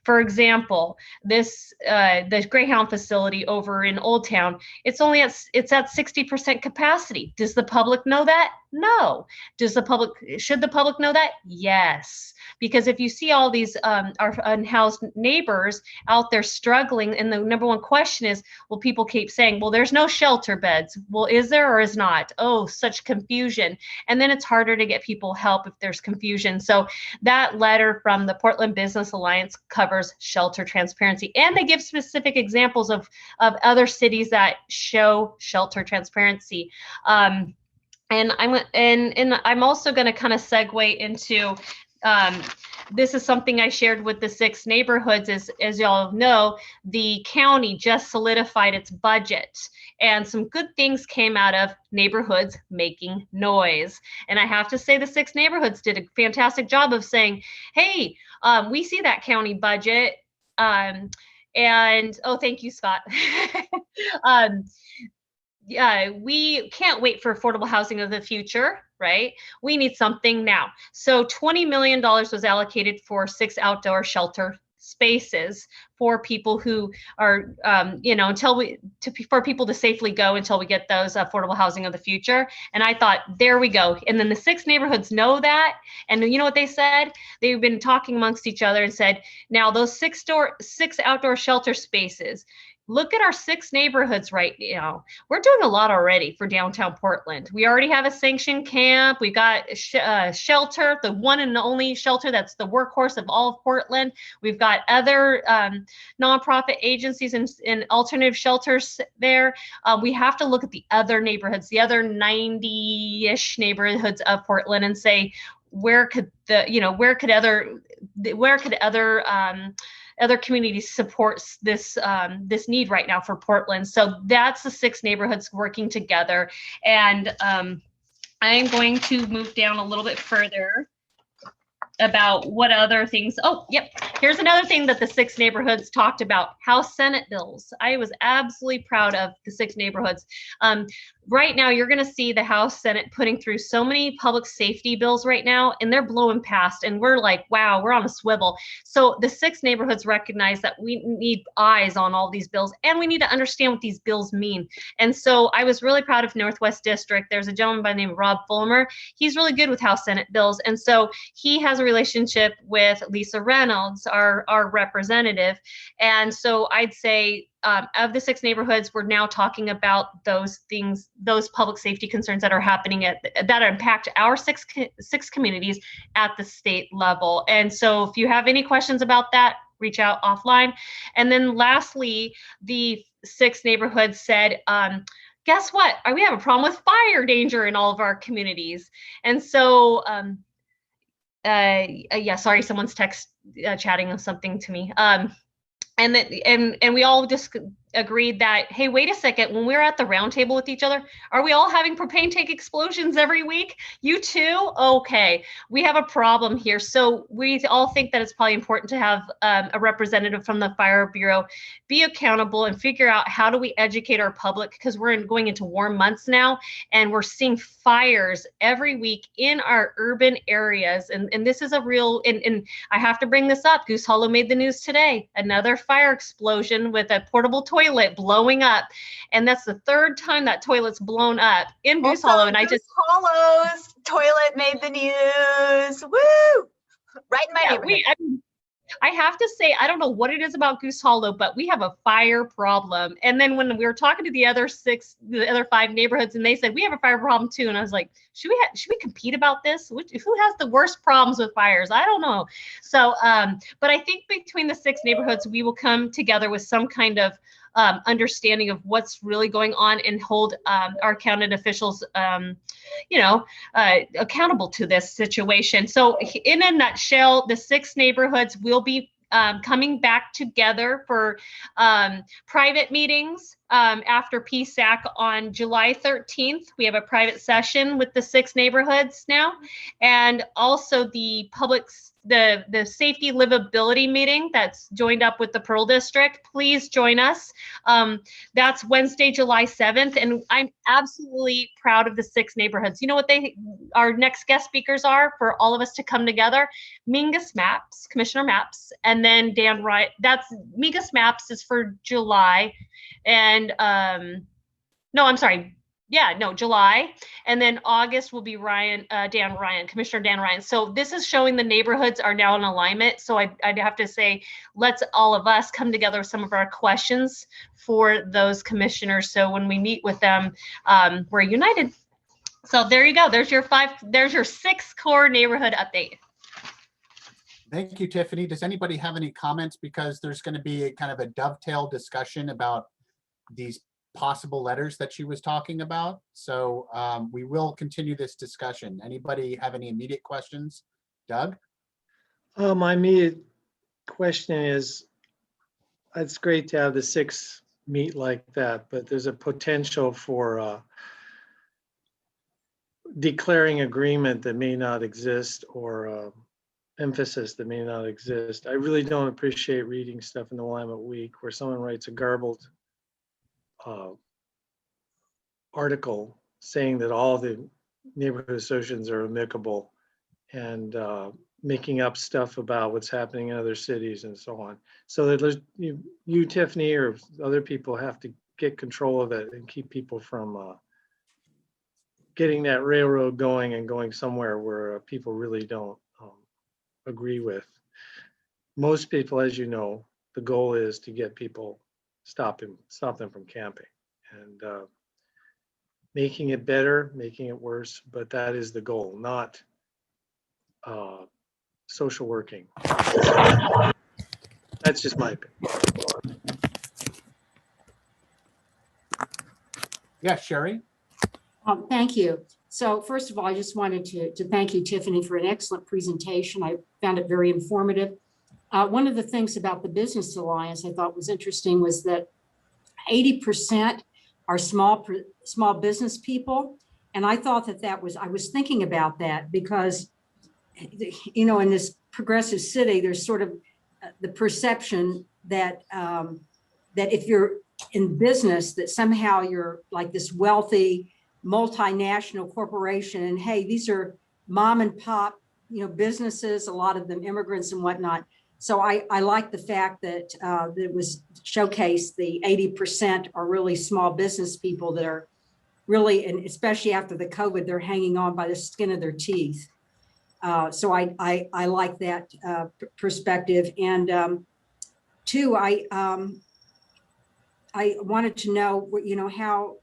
For example, the Greyhound facility over in Old Town, it's at 60% capacity. Does the public know that? No. Should the public know that? Yes. Because if you see all these our unhoused neighbors out there struggling, and the number one question is, well, people keep saying, well, there's no shelter beds. Well, is there or is not? Oh, such confusion. And then it's harder to get people help if there's confusion. So that letter from the Portland Business Alliance covers shelter transparency, and they give specific examples of other cities that show shelter transparency. And I'm also going to kind of segue into this is something I shared with the 6 neighborhoods. As y'all know, the county just solidified its budget, and some good things came out of neighborhoods making noise. And I have to say the 6 neighborhoods did a fantastic job of saying, hey, we see that county budget. And oh, thank you, Scott. Yeah, we can't wait for affordable housing of the future, right? We need something now. So $20 million was allocated for 6 outdoor shelter spaces for people who are, for people to safely go until we get those affordable housing of the future. And I thought, there we go. And then the 6 neighborhoods know that. And you know what they said? They've been talking amongst each other and said, now those 6 outdoor shelter spaces, look at our 6 neighborhoods right now. We're doing a lot already for downtown Portland. We already have a sanctioned camp. We've got a shelter, the one and only shelter that's the workhorse of all of Portland. We've got other nonprofit agencies and alternative shelters there. We have to look at the other neighborhoods, the other 90-ish neighborhoods of Portland, and say, where could other communities support this this need right now for Portland. So that's the 6 neighborhoods working together. And I'm going to move down a little bit further about what other things. Oh, yep. Here's another thing that the 6 neighborhoods talked about: House Senate bills. I was absolutely proud of the 6 neighborhoods. Right now, you're going to see the House Senate putting through so many public safety bills right now, and they're blowing past, and we're like, wow, we're on a swivel. So the 6 neighborhoods recognize that we need eyes on all these bills, and we need to understand what these bills mean. And so I was really proud of Northwest District. There's a gentleman by the name of Rob Fulmer. He's really good with House Senate bills, and so he has a relationship with Lisa Reynolds, our representative. And so I'd say, of the 6 neighborhoods, we're now talking about those things, those public safety concerns that are happening that impact our six communities at the state level. And so if you have any questions about that, reach out offline. And then lastly, the 6 neighborhoods said, guess what? We have a problem with fire danger in all of our communities. And so, yeah, sorry, someone's chatting something to me. And we all just agreed that, hey, wait a second, when we're at the round table with each other, are we all having propane tank explosions every week? You too? Okay, we have a problem here. So we all think that it's probably important to have a representative from the Fire Bureau be accountable and figure out how do we educate our public, because we're going into warm months now, and we're seeing fires every week in our urban areas. And this is a real, and I have to bring this up, Goose Hollow made the news today, another fire explosion with a portable toilet blowing up, and that's the 3rd time that toilet's blown up in Goose Hollow. And Goose Hollow's toilet made the news. Woo! Right in my neighborhood. I have to say, I don't know what it is about Goose Hollow, but we have a fire problem. And then when we were talking to the other 5 neighborhoods, and they said we have a fire problem too, and I was like, should we compete about this? Who has the worst problems with fires? I don't know. So, but I think between the 6 neighborhoods, we will come together with some kind of understanding of what's really going on, and hold our county officials, accountable to this situation. So in a nutshell, the 6 neighborhoods will be coming back together for private meetings after PSAC on July 13th. We have a private session with the 6 neighborhoods now, and also the the safety livability meeting that's joined up with the Pearl District. Please join us. That's Wednesday, July 7th. And I'm absolutely proud of the 6 neighborhoods. You know what our next guest speakers are for all of us to come together? Mingus Maps, Commissioner Maps, and then Dan Ryan. That's Mingus Maps is for July. And July, and then August will be Commissioner Dan Ryan. So this is showing the neighborhoods are now in alignment. So I'd have to say, let's all of us come together with some of our questions for those commissioners. So when we meet with them, we're united. So there you go. There's your 6 core neighborhood update. Thank you, Tiffany. Does anybody have any comments? Because there's going to be a kind of a dovetail discussion about these possible letters that she was talking about. So we will continue this discussion. Anybody have any immediate questions? Doug? My immediate question is, it's great to have the 6 meet like that, but there's a potential for declaring agreement that may not exist, or emphasis that may not exist. I really don't appreciate reading stuff in the Willamette Week where someone writes a garbled article saying that all the neighborhood associations are amicable, and making up stuff about what's happening in other cities and so on. So that you, Tiffany, or other people have to get control of it and keep people from getting that railroad going and going somewhere where people really don't agree with. Most people, as you know, the goal is to get people stop them from camping. And making it better, making it worse, but that is the goal, not social working. That's just my opinion. Yeah, Sherry? Thank you. So first of all, I just wanted to thank you, Tiffany, for an excellent presentation. I found it very informative. One of the things about the Business Alliance I thought was interesting was that 80% are small business people. And I thought I was thinking about that because, you know, in this progressive city, there's sort of the perception that that if you're in business, that somehow you're like this wealthy multinational corporation, and hey, these are mom and pop, you know, businesses, a lot of them immigrants and whatnot. So I like the fact that it was showcased the 80% are really small business people that are really, and especially after the COVID, they're hanging on by the skin of their teeth. So I like that perspective. And two, I wanted to know, you know, how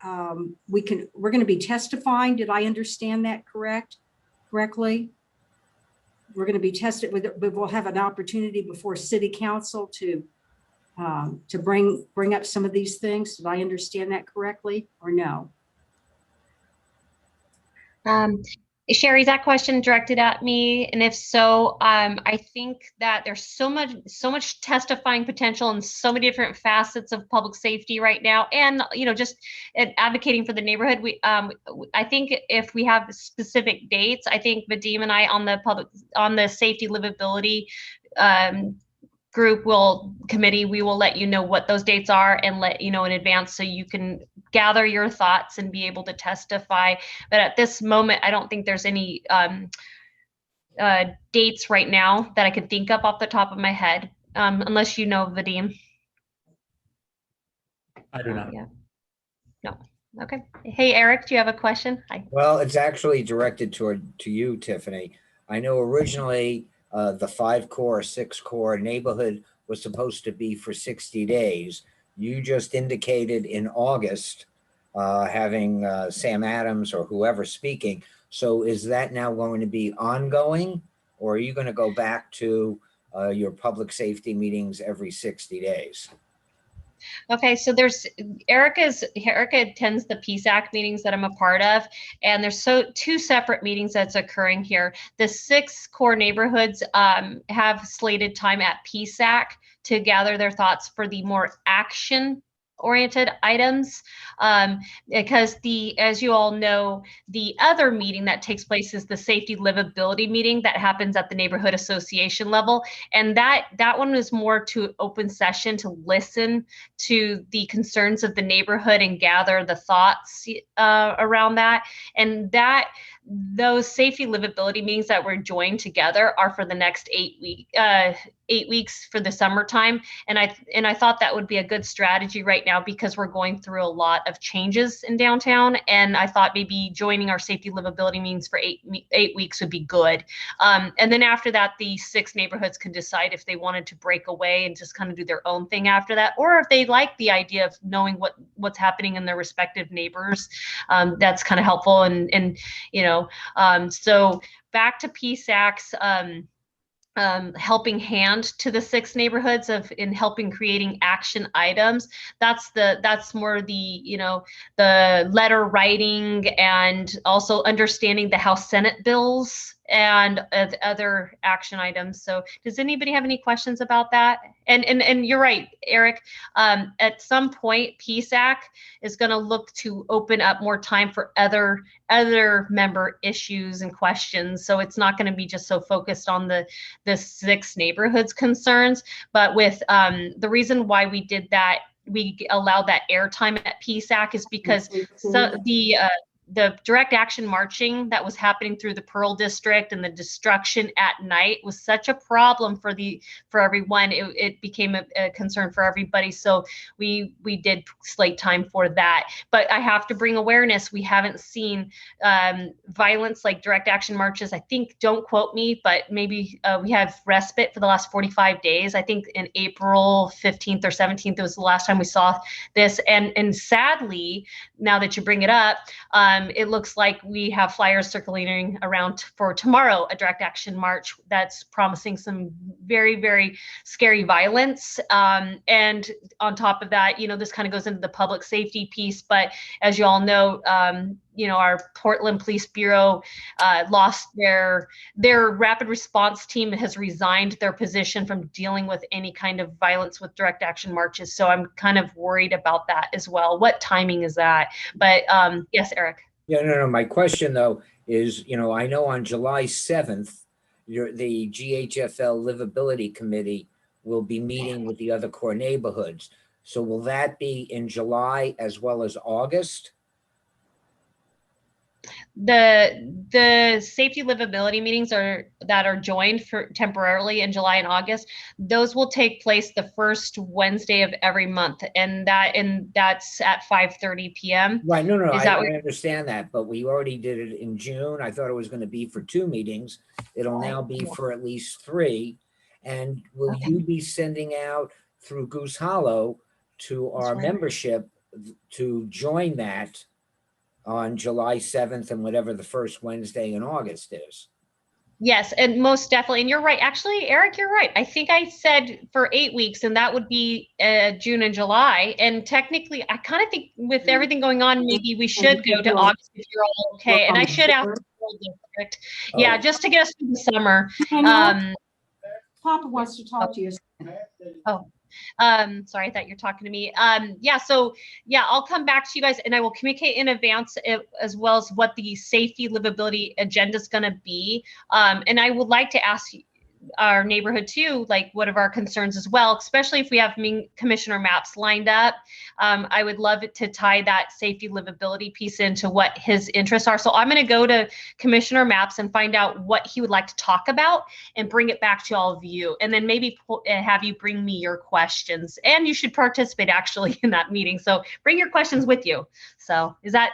we're going to be testifying. Did I understand that correctly? We're going to be tested with it, but we'll have an opportunity before City Council to bring up some of these things. Did I understand that correctly or no? Sherry, is that question directed at me? And if so, I think that there's so much testifying potential and so many different facets of public safety right now, and you know, just advocating for the neighborhood. I think if we have specific dates, I think Vadim and I on the safety livability committee, we will let you know what those dates are and let you know in advance so you can gather your thoughts and be able to testify. But at this moment, I don't think there's any dates right now that I could think of off the top of my head, unless you know, Vadim. I do not. Yeah. No. Okay. Hey, Eric, do you have a question? Hi. Well, it's actually directed to you, Tiffany. I know originally the 5-core, 6-core neighborhood was supposed to be for 60 days. You just indicated in August having Sam Adams or whoever speaking. So is that now going to be ongoing, or are you going to go back to your public safety meetings every 60 days? Okay, so Erica attends the PSAC meetings that I'm a part of, and there's two separate meetings that's occurring here. The 6 core neighborhoods have slated time at PSAC to gather their thoughts for the more action-oriented items, because as you all know, the other meeting that takes place is the safety livability meeting that happens at the neighborhood association level, and that one is more to open session to listen to the concerns of the neighborhood and gather the thoughts around that. And those safety livability meetings that we're joined together are for the next 8 weeks for the summertime. And I thought that would be a good strategy right now because we're going through a lot of changes in downtown. And I thought maybe joining our safety livability meetings for 8 weeks would be good. And then after that, the 6 neighborhoods can decide if they wanted to break away and just kind of do their own thing after that, or if they like the idea of knowing what's happening in their respective neighbors. That's kind of helpful. And you know, so back to PSAC's helping hand to the 6 neighborhoods in helping creating action items. That's more the, you know, the letter writing and also understanding the House Senate bills and other action items. So does anybody have any questions about that? And you're right, Eric, at some point PSAC is going to look to open up more time for other member issues and questions. So it's not going to be just so focused on the 6 neighborhoods concerns, but with the reason why we did that, we allowed that airtime at PSAC is because the direct action marching that was happening through the Pearl District and the destruction at night was such a problem for everyone. It became a concern for everybody. So we did slate time for that. But I have to bring awareness. We haven't seen violence like direct action marches. I think, don't quote me, but maybe we have respite for the last 45 days. I think in April 15th or 17th was the last time we saw this. And sadly, now that you bring it up, it looks like we have flyers circulating around for tomorrow, a direct action march that's promising some very, very scary violence. And on top of that, this kind of goes into the public safety piece. But as you all know, our Portland Police Bureau lost their rapid response team has resigned their position from dealing with any kind of violence with direct action marches. So I'm kind of worried about that as well. What timing is that? But yes, Eric. Yeah, no. My question though is, I know on July 7th, the GHFL Livability Committee will be meeting with the other core neighborhoods. So will that be in July as well as August? The safety livability meetings that are joined for temporarily in July and August, those will take place the first Wednesday of every month, and that's at 5:30 p.m. Right. No. Is I that understand that, but we already did it in June. I thought it was going to be for 2 meetings. It'll now be for at least 3. And will Okay. you be sending out through Goose Hollow to our right. membership to join that on July 7th and whatever the first Wednesday in August is? Yes, and most definitely. And you're right. Actually, Eric, you're right. I think I said for 8 weeks, and that would be June and July. And technically, I kind of think with everything going on, maybe we should go to August if you're all okay. And I should ask the whole district. Yeah, just to get us through the summer. Papa wants to talk to you. Sorry, I thought you're talking to me. So I'll come back to you guys and I will communicate in advance as well as what the safety livability agenda is going to be. And I would like to ask our neighborhood too, like what of our concerns as well, especially if we have commissioner maps lined up. I would love it to tie that safety livability piece into what his interests are. So I'm going to go to Commissioner Maps and find out what he would like to talk about and bring it back to all of you. And then maybe have you bring me your questions, and you should participate actually in that meeting. So bring your questions with you. So is that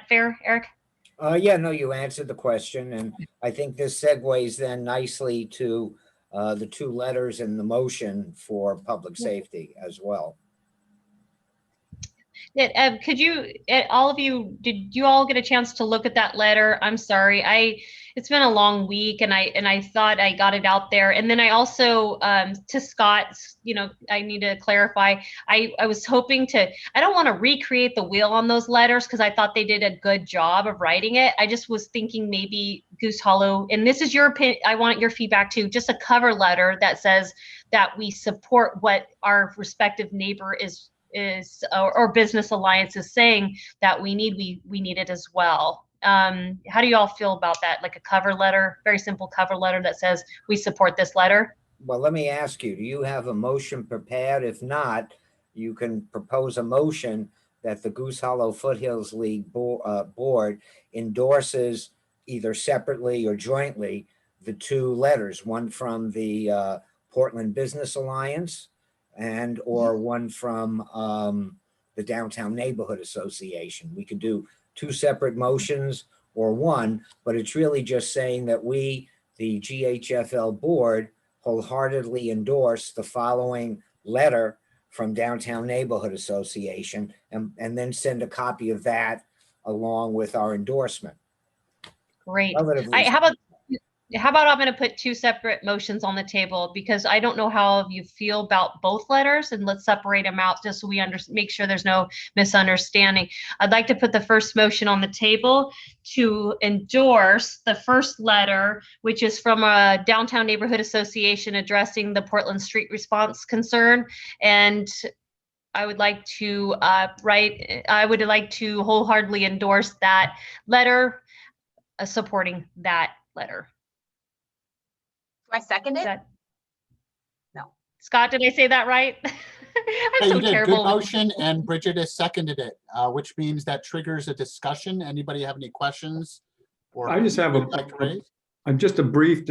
fair, Eric? Yeah, no, you answered the question, and I think this segues then nicely to the 2 letters in the motion for public safety as well. Could you, all of you, did you all get a chance to look at that letter? I'm sorry. It's been a long week, and I thought I got it out there. And then I also, to Scott, I need to clarify. I was hoping I don't want to recreate the wheel on those letters because I thought they did a good job of writing it. I just was thinking maybe Goose Hollow, and this is your opinion, I want your feedback too, just a cover letter that says that we support what our respective neighbor is or business alliance is saying that we need it as well. How do you all feel about that? Like a cover letter, very simple cover letter that says we support this letter? Well, let me ask you, do you have a motion prepared? If not, you can propose a motion that the Goose Hollow Foothills League board endorses either separately or jointly the 2 letters, one from the Portland Business Alliance or one from the Downtown Neighborhood Association. We could do 2 separate motions or one, but it's really just saying that we, the GHFL board, wholeheartedly endorse the following letter from Downtown Neighborhood Association, and then send a copy of that along with our endorsement. Great. Relatively How about I'm going to put 2 separate motions on the table because I don't know how you feel about both letters, and let's separate them out just so we make sure there's no misunderstanding. I'd like to put the first motion on the table to endorse the first letter, which is from a Downtown Neighborhood Association addressing the Portland street response concern. And I would like to wholeheartedly endorse that letter, supporting that letter. Do I second it? No. Scott, did I say that right? Hey, so you did a good terrible. with- motion and Bridget has seconded it, which means that triggers a discussion. Anybody have any questions? Or I just have you'd like to raise? just a brief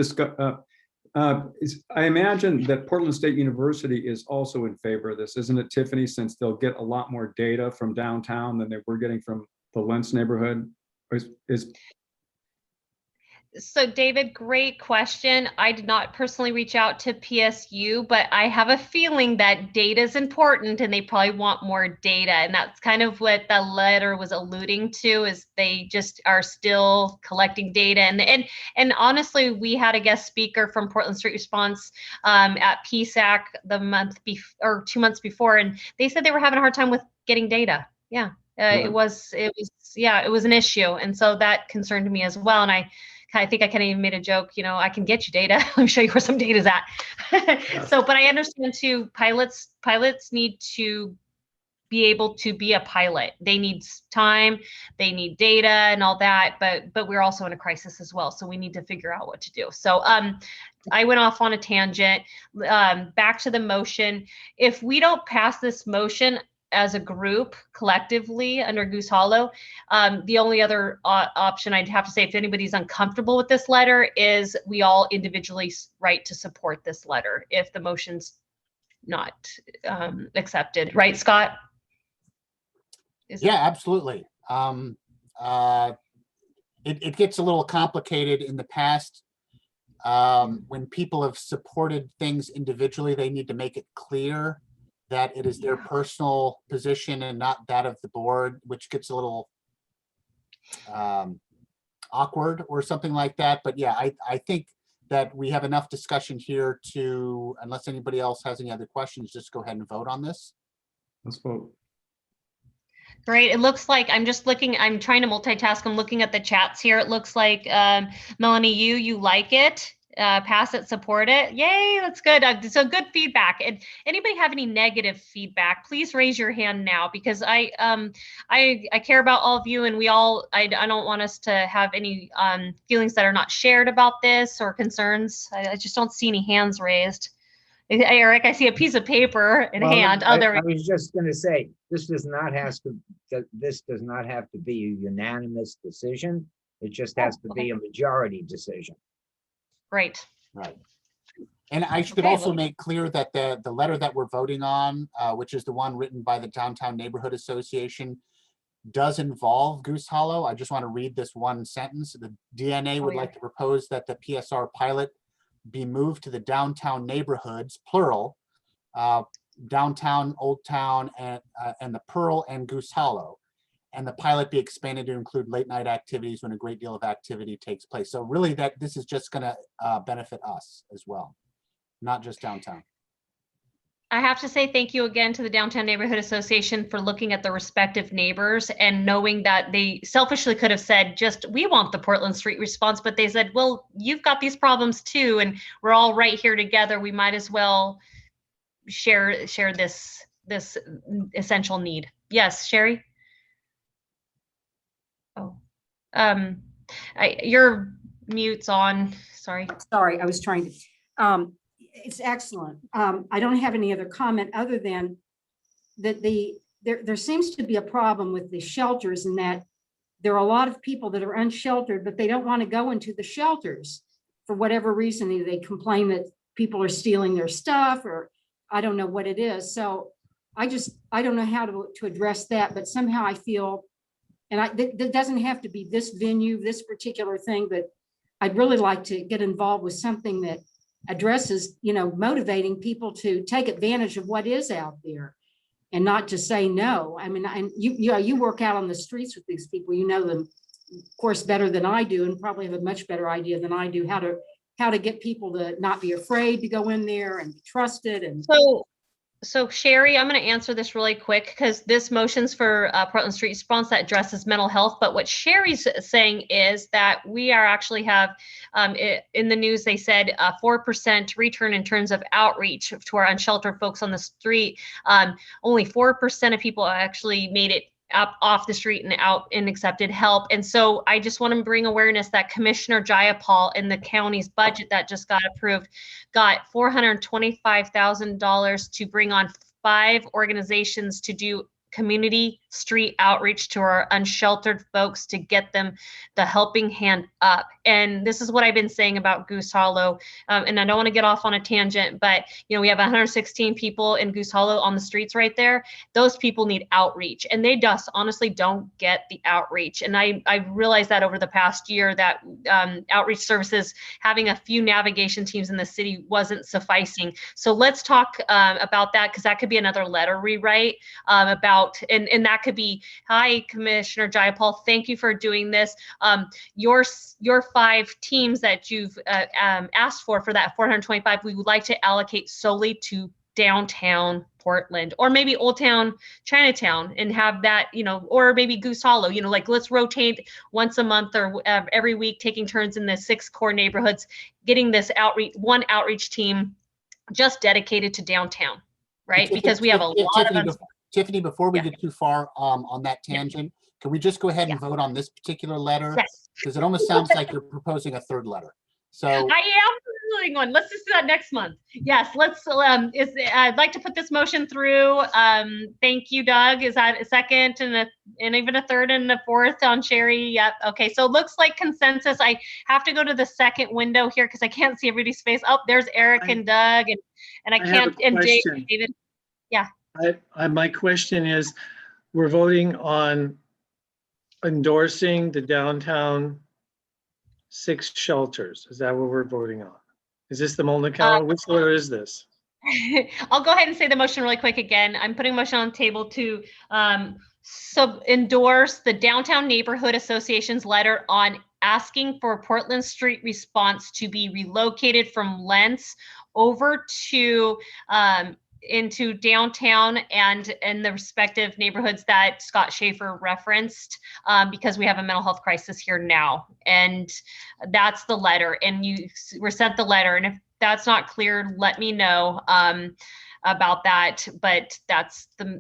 I imagine that Portland State University is also in favor of this, isn't it, Tiffany? Since they'll get a lot more data from downtown than they were getting from the Lentz neighborhood. Is So David, great question. I did not personally reach out to PSU, but I have a feeling that data is important and they probably want more data. And that's kind of what the letter was alluding to, is they just are still collecting data. And honestly, we had a guest speaker from Portland Street Response at PSAC the month or 2 months before, and they said they were having a hard time with getting data. Yeah, it was an issue. And so that concerned me as well. And I think I kind of even made a joke, I can get you data. Let me show you where some data's at. So, but I understand too, pilots need to be able to be a pilot. They need time, they need data and all that, but we're also in a crisis as well. So we need to figure out what to do. So I went off on a tangent. Back to the motion. If we don't pass this motion as a group collectively under Goose Hollow, the only other option I'd have to say, if anybody's uncomfortable with this letter, is we all individually write to support this letter if the motion's not accepted. Right, Scott? Yeah, absolutely. It gets a little complicated in the past. When people have supported things individually, they need to make it clear that it is their personal position and not that of the board, which gets a little awkward or something like that. But yeah, I think that we have enough discussion here to, unless anybody else has any other questions, just go ahead and vote on this. let's vote. Great. It looks like I'm trying to multitask. I'm looking at the chats here. It looks like Melanie, you like it. Pass it, support it. Yay, that's good. So good feedback. And anybody have any negative feedback, please raise your hand now, because I care about all of you, and I don't want us to have any feelings that are not shared about this or concerns. I just don't see any hands raised. Eric, I see a piece of paper in hand. Oh, there we I was just going to say, this does not have to be a unanimous decision. It just has to be a majority decision. Great. Right. And I should Okay, also well- make clear that the letter that we're voting on, which is the one written by the Downtown Neighborhood Association, does involve Goose Hollow. I just want to read this one sentence. The DNA would like to propose that the PSR pilot be moved to the downtown neighborhoods, plural, downtown, Old Town, and the Pearl and Goose Hollow, and the pilot be expanded to include late night activities when a great deal of activity takes place. So really that this is just going to benefit us as well, not just downtown. I have to say thank you again to the Downtown Neighborhood Association for looking at the respective neighbors and knowing that they selfishly could have said, we want the Portland Street Response, but they said, well, you've got these problems too, and we're all right here together. We might as well share this essential need. Yes, Sherry? Oh, your mute's on. Sorry. Sorry, I was trying to. It's excellent. I don't have any other comment other than that there seems to be a problem with the shelters, in that there are a lot of people that are unsheltered, but they don't want to go into the shelters for whatever reason. They complain that people are stealing their stuff, or I don't know what it is. So I don't know how to address that, but somehow I feel, and that doesn't have to be this venue, this particular thing, but I'd really like to get involved with something that addresses, motivating people to take advantage of what is out there and not to say no. I mean, you work out on the streets with these people, you know them, of course, better than I do, and probably have a much better idea than I do how to get people to not be afraid to go in there and be trusted. And So Sherry, I'm going to answer this really quick, because this motion's for Portland Street Response that addresses mental health. But what Sherry's saying is that we actually have, in the news, they said 4% return in terms of outreach to our unsheltered folks on the street. Only 4% of people actually made it up off the street and out and accepted help. And so I just want to bring awareness that Commissioner Jayapal in the county's budget that just got approved got $425,000 to bring on 5 organizations to do community street outreach to our unsheltered folks to get them the helping hand up. And this is what I've been saying about Goose Hollow. And I don't want to get off on a tangent, but we have 116 people in Goose Hollow on the streets right there. Those people need outreach, and they just honestly don't get the outreach. And I realized that over the past year that outreach services, having a few navigation teams in the city wasn't sufficing. So let's talk about that, because that could be another letter rewrite about, and that could be, hi, Commissioner Jayapal, thank you for doing this. Your 5 teams that you've asked for that 425, we would like to allocate solely to downtown Portland, or maybe Old Town Chinatown, and have that, or maybe Goose Hollow, like let's rotate once a month or every week, taking turns in the 6 core neighborhoods, getting this one outreach team just dedicated to downtown, right? Because we have a lot of Tiffany, before we get too far on that tangent, can we just go ahead and vote on this particular letter? Yes. Because it almost sounds like you're proposing a third letter. So I am proposing one. Let's just do that next month. Yes, let's. I'd like to put this motion through. Thank you, Doug. Is that a second and even a third and a fourth on Sherry? Yep. Okay. So it looks like consensus. I have to go to the second window here because I can't see everybody's face. Oh, there's Eric and Doug, and I can't. And David. Yeah. My question is, we're voting on endorsing the downtown 6 shelters. Is that what we're voting on? Is this the Multnomah County? Which letter is this? I'll go ahead and say the motion really quick again. I'm putting a motion on the table to endorse the Downtown Neighborhood Association's letter on asking for Portland Street Response to be relocated from Lentz over to into downtown and in the respective neighborhoods that Scott Schaefer referenced, because we have a mental health crisis here now. And that's the letter, and you were sent the letter. And if that's not clear, let me know about that. But that's the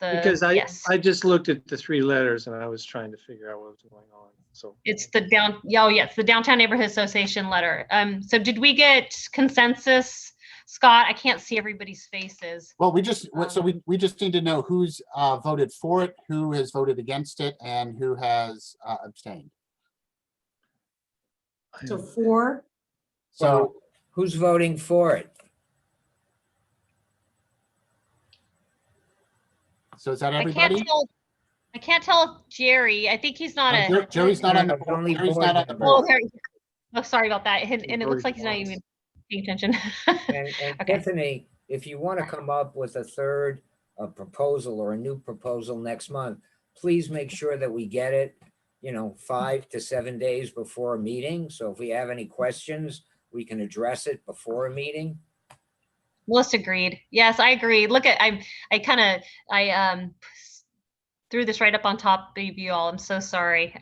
Because I just looked at the 3 letters and I was trying to figure out what was going on. So it's the the Downtown Neighborhood Association letter. So did we get consensus? Scott, I can't see everybody's faces. Well, we just need to know who's voted for it, who has voted against it, and who has abstained. So 4. So Who's voting for it? is that everybody? I can't tell if Jerry. I think he's not Jerry's not on the It's only Jerry's board not on the members. board. Oh, sorry about that. And it looks like he's not even paying attention. And Okay. Tiffany, if you want to come up with a third proposal or a new proposal next month, please make sure that we get it, 5 to 7 days before a meeting. So if we have any questions, we can address it before a meeting. Melissa agreed. Yes, I agree. Look at I threw this right up on top of you all. I'm so sorry.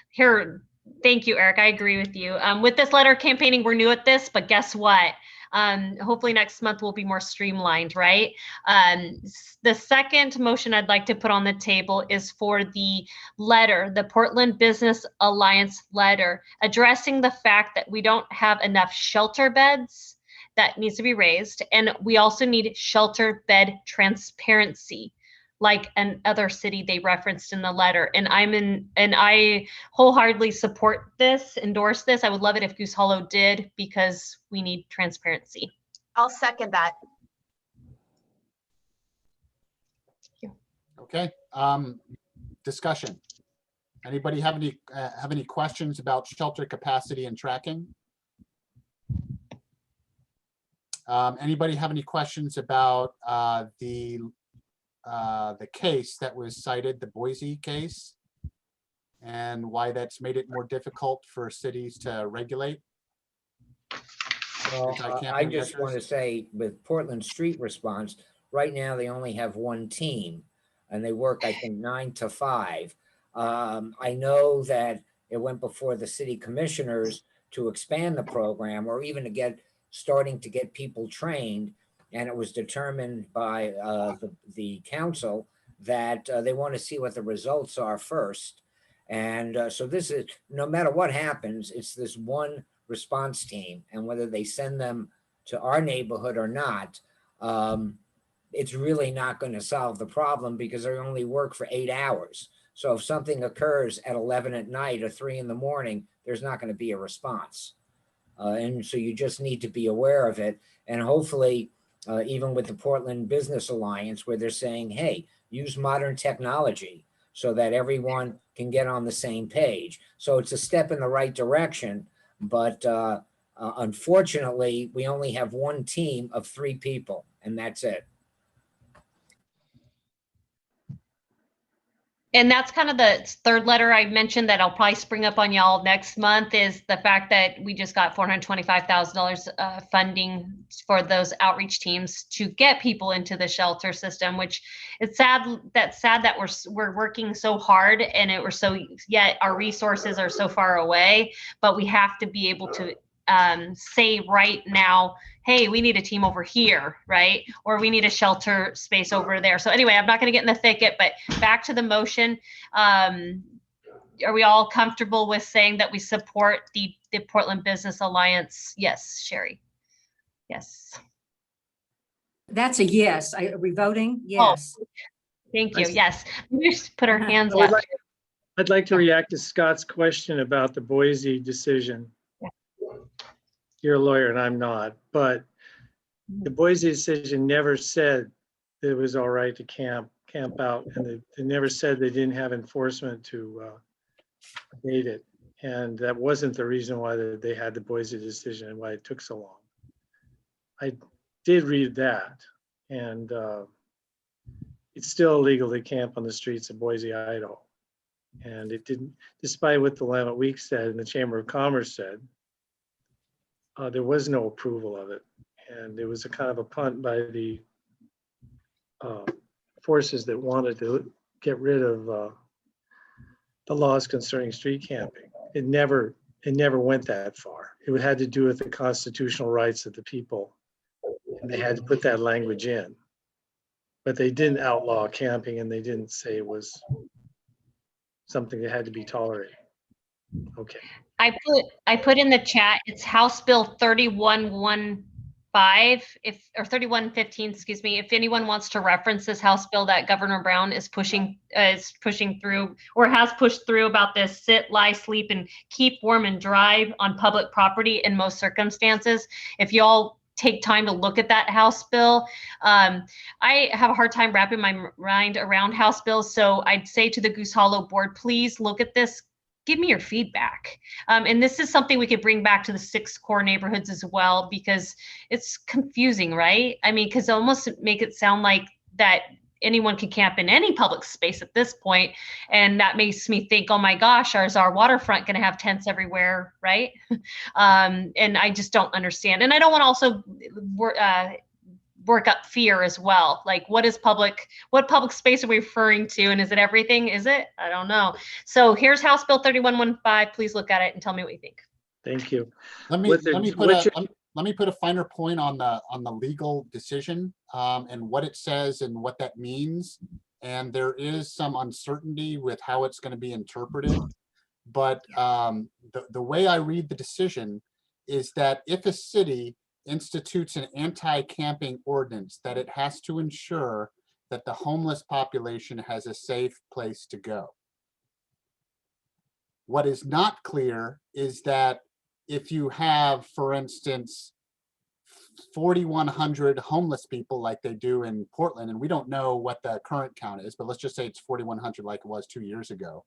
Here. Thank you, Eric. I agree with you. With this letter campaigning, we're new at this, but guess what? Hopefully next month will be more streamlined, right? The second motion I'd like to put on the table is for the letter, the Portland Business Alliance letter, addressing the fact that we don't have enough shelter beds that needs to be raised. And we also need shelter bed transparency, like another city they referenced in the letter. And I wholeheartedly support this, endorse this. I would love it if Goose Hollow did, because we need transparency. I'll second that. Okay. Discussion. Anybody have any questions about shelter capacity and tracking? Anybody have any questions about the case that was cited, the Boise case, and why that's made it more difficult for cities to regulate? Well, I just want to say with Portland Street Response, right now they only have 1 team and they work, I think, 9 to 5. I know that it went before the city commissioners to expand the program, or even to starting to get people trained. And it was determined by the council that they want to see what the results are first. And so this is, no matter what happens, it's this one response team. And whether they send them to our neighborhood or not, it's really not going to solve the problem because they only work for 8 hours. So if something occurs at 11 at night or 3 in the morning, there's not going to be a response. And so you just need to be aware of it. And hopefully, even with the Portland Business Alliance, where they're saying, hey, use modern technology so that everyone can get on the same page. So it's a step in the right direction. But unfortunately, we only have one team of 3 people, and that's it. And that's kind of the third letter I mentioned that I'll probably spring up on y'all next month, is the fact that we just got $425,000 funding for those outreach teams to get people into the shelter system, which it's sad that we're working so hard and yet our resources are so far away, but we have to be able to say right now, hey, we need a team over here, right? Or we need a shelter space over there. So anyway, I'm not going to get in the thicket, but back to the motion. Are we all comfortable with saying that we support the Portland Business Alliance? Yes, Sherry. Yes. That's a yes. Are we voting? Yes. Thank you. Yes. We just put our hands I would up. I'd like to react to Scott's question about the Boise decision. You're a lawyer and I'm not, but the Boise decision never said it was all right to camp out, and they never said they didn't have enforcement to abate it. And that wasn't the reason why they had the Boise decision and why it took so long. I did read that, and it's still illegal to camp on the streets of Boise, Idaho. And it didn't, despite what the Willamette Week said and the Chamber of Commerce said, there was no approval of it. And it was a kind of a punt by the forces that wanted to get rid of the laws concerning street camping. It never went that far. It had to do with the constitutional rights of the people, and they had to put that language in. But they didn't outlaw camping, and they didn't say it was something that had to be tolerated. Okay. I put in the chat, it's House Bill 3115, or 3115, excuse me. If anyone wants to reference this House bill that Governor Brown is pushing through, or has pushed through, about this sit, lie, sleep, and keep warm and dry on public property in most circumstances. If y'all take time to look at that House bill. I have a hard time wrapping my mind around House bills. So I'd say to the Goose Hollow board, please look at this. Give me your feedback. And this is something we could bring back to the 6 core neighborhoods as well, because it's confusing, right? I mean, because almost make it sound like that anyone can camp in any public space at this point. And that makes me think, oh my gosh, is our waterfront going to have tents everywhere, right? And I just don't understand. And I don't want to also work up fear as well. Like, what public space are we referring to? And is it everything? Is it? I don't know. So here's House Bill 3115. Please look at it and tell me what you think. Thank you. Let me put a finer point on the legal decision and what it says and what that means. And there is some uncertainty with how it's going to be interpreted. But the way I read the decision is that if a city institutes an anti-camping ordinance, that it has to ensure that the homeless population has a safe place to go. What is not clear is that if you have, for instance, 4,100 homeless people like they do in Portland, and we don't know what the current count is, but let's just say it's 4,100 like it was 2 years ago.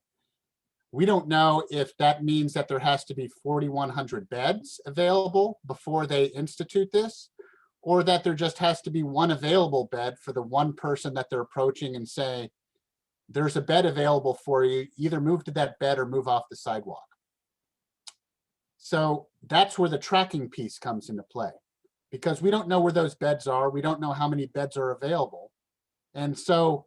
We don't know if that means that there has to be 4,100 beds available before they institute this, or that there just has to be one available bed for the one person that they're approaching and say, there's a bed available for you, either move to that bed or move off the sidewalk. So that's where the tracking piece comes into play, because we don't know where those beds are. We don't know how many beds are available. And so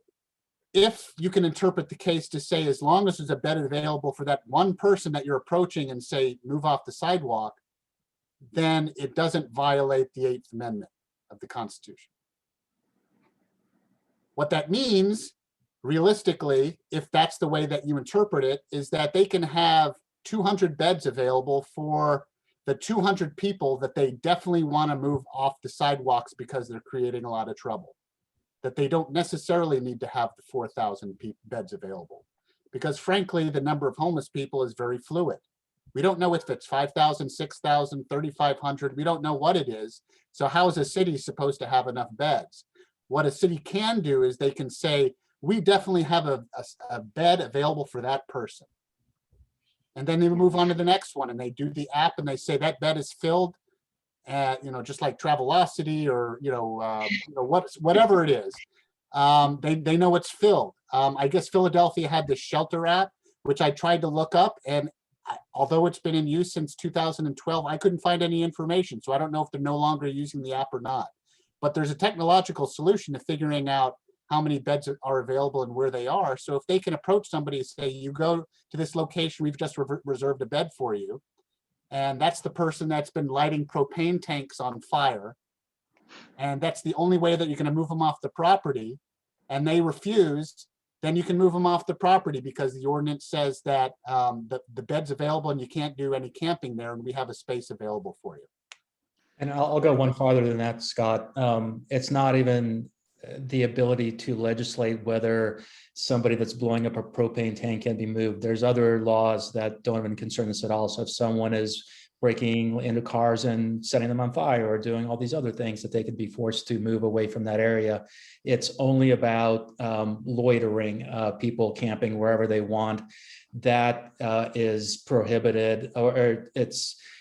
if you can interpret the case to say, as long as there's a bed available for that one person that you're approaching and say, move off the sidewalk, then it doesn't violate the 8th Amendment of the Constitution. What that means, realistically, if that's the way that you interpret it, is that they can have 200 beds available for the 200 people that they definitely want to move off the sidewalks because they're creating a lot of trouble. that they don't necessarily need to have the 4,000 beds available. Because frankly, the number of homeless people is very fluid. We don't know if it's 5,000, 6,000, 3,500. We don't know what it is. So how is a city supposed to have enough beds? What a city can do is they can say, we definitely have a bed available for that person. And then they move on to the next one and they do the app and they say that bed is filled. Just like Travelocity or, whatever it is, they know it's filled. I guess Philadelphia had the shelter app, which I tried to look up, and although it's been in use since 2012, I couldn't find any information. So I don't know if they're no longer using the app or not. But there's a technological solution to figuring out how many beds are available and where they are. So if they can approach somebody and say, you go to this location, we've just reserved a bed for you. And that's the person that's been lighting propane tanks on fire. And that's the only way that you're going to move them off the property. And they refuse, then you can move them off the property because the ordinance says that the bed's available and you can't do any camping there and we have a space available for you. And I'll go one farther than that, Scott. It's not even the ability to legislate whether somebody that's blowing up a propane tank can be moved. There's other laws that don't even concern this at all. So if someone is breaking into cars and setting them on fire or doing all these other things, that they could be forced to move away from that area. It's only about loitering, people camping wherever they want. That is prohibited, or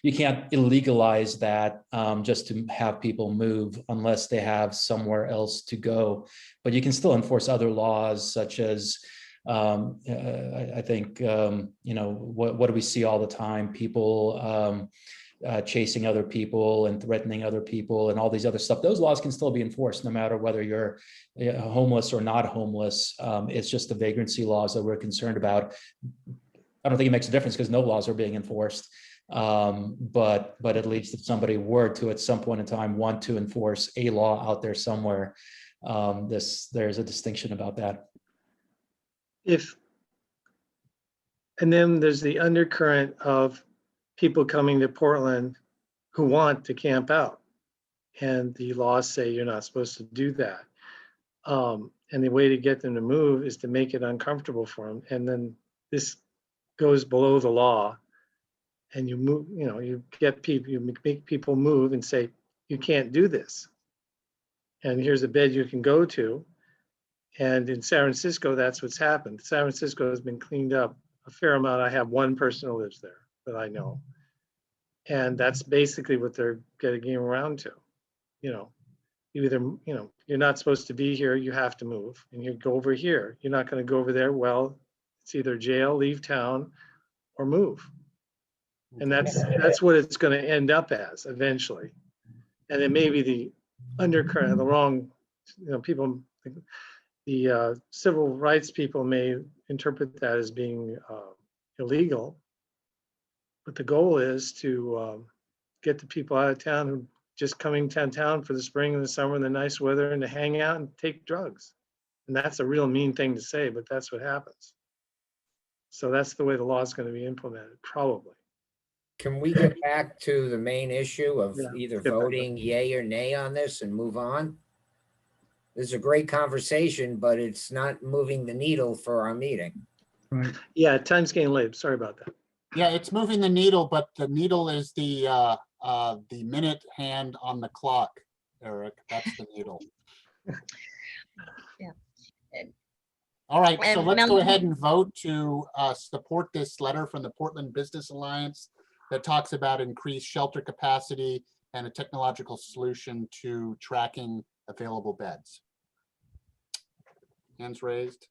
you can't illegalize that just to have people move unless they have somewhere else to go. But you can still enforce other laws such as I think, what do we see all the time? People chasing other people and threatening other people and all these other stuff. Those laws can still be enforced no matter whether you're homeless or not homeless. It's just the vagrancy laws that we're concerned about. I don't think it makes a difference because no laws are being enforced. But at least if somebody were to at some point in time want to enforce a law out there somewhere, there's a distinction about that. And then there's the undercurrent of people coming to Portland who want to camp out, and the laws say you're not supposed to do that. And the way to get them to move is to make it uncomfortable for them. And then this goes below the law, and you move, you get people, you make people move and say, you can't do this. And here's a bed you can go to. And in San Francisco, that's what's happened. San Francisco has been cleaned up a fair amount. I have one person who lives there that I know. And that's basically what they're getting around to. You're not supposed to be here, you have to move. And you go over here. You're not going to go over there. Well, it's either jail, leave town, or move. And that's what it's going to end up as eventually. And it may be the undercurrent, the wrong, people, the civil rights people may interpret that as being illegal, but the goal is to get the people out of town who just coming to town for the spring and the summer and the nice weather and to hang out and take drugs. And that's a real mean thing to say, but that's what happens. So that's the way the law is going to be implemented, probably. Can we get back to the main issue of either get back. voting yay or nay on this and move on? This is a great conversation, but it's not moving the needle for our meeting. Right. Yeah, time's getting late. Sorry about that. Yeah, it's moving the needle, but the needle is the minute hand on the clock, Eric. That's the needle. Yeah. All right, so And let's go Melanie- ahead and vote to support this letter from the Portland Business Alliance that talks about increased shelter capacity and a technological solution to tracking available beds. Hands raised.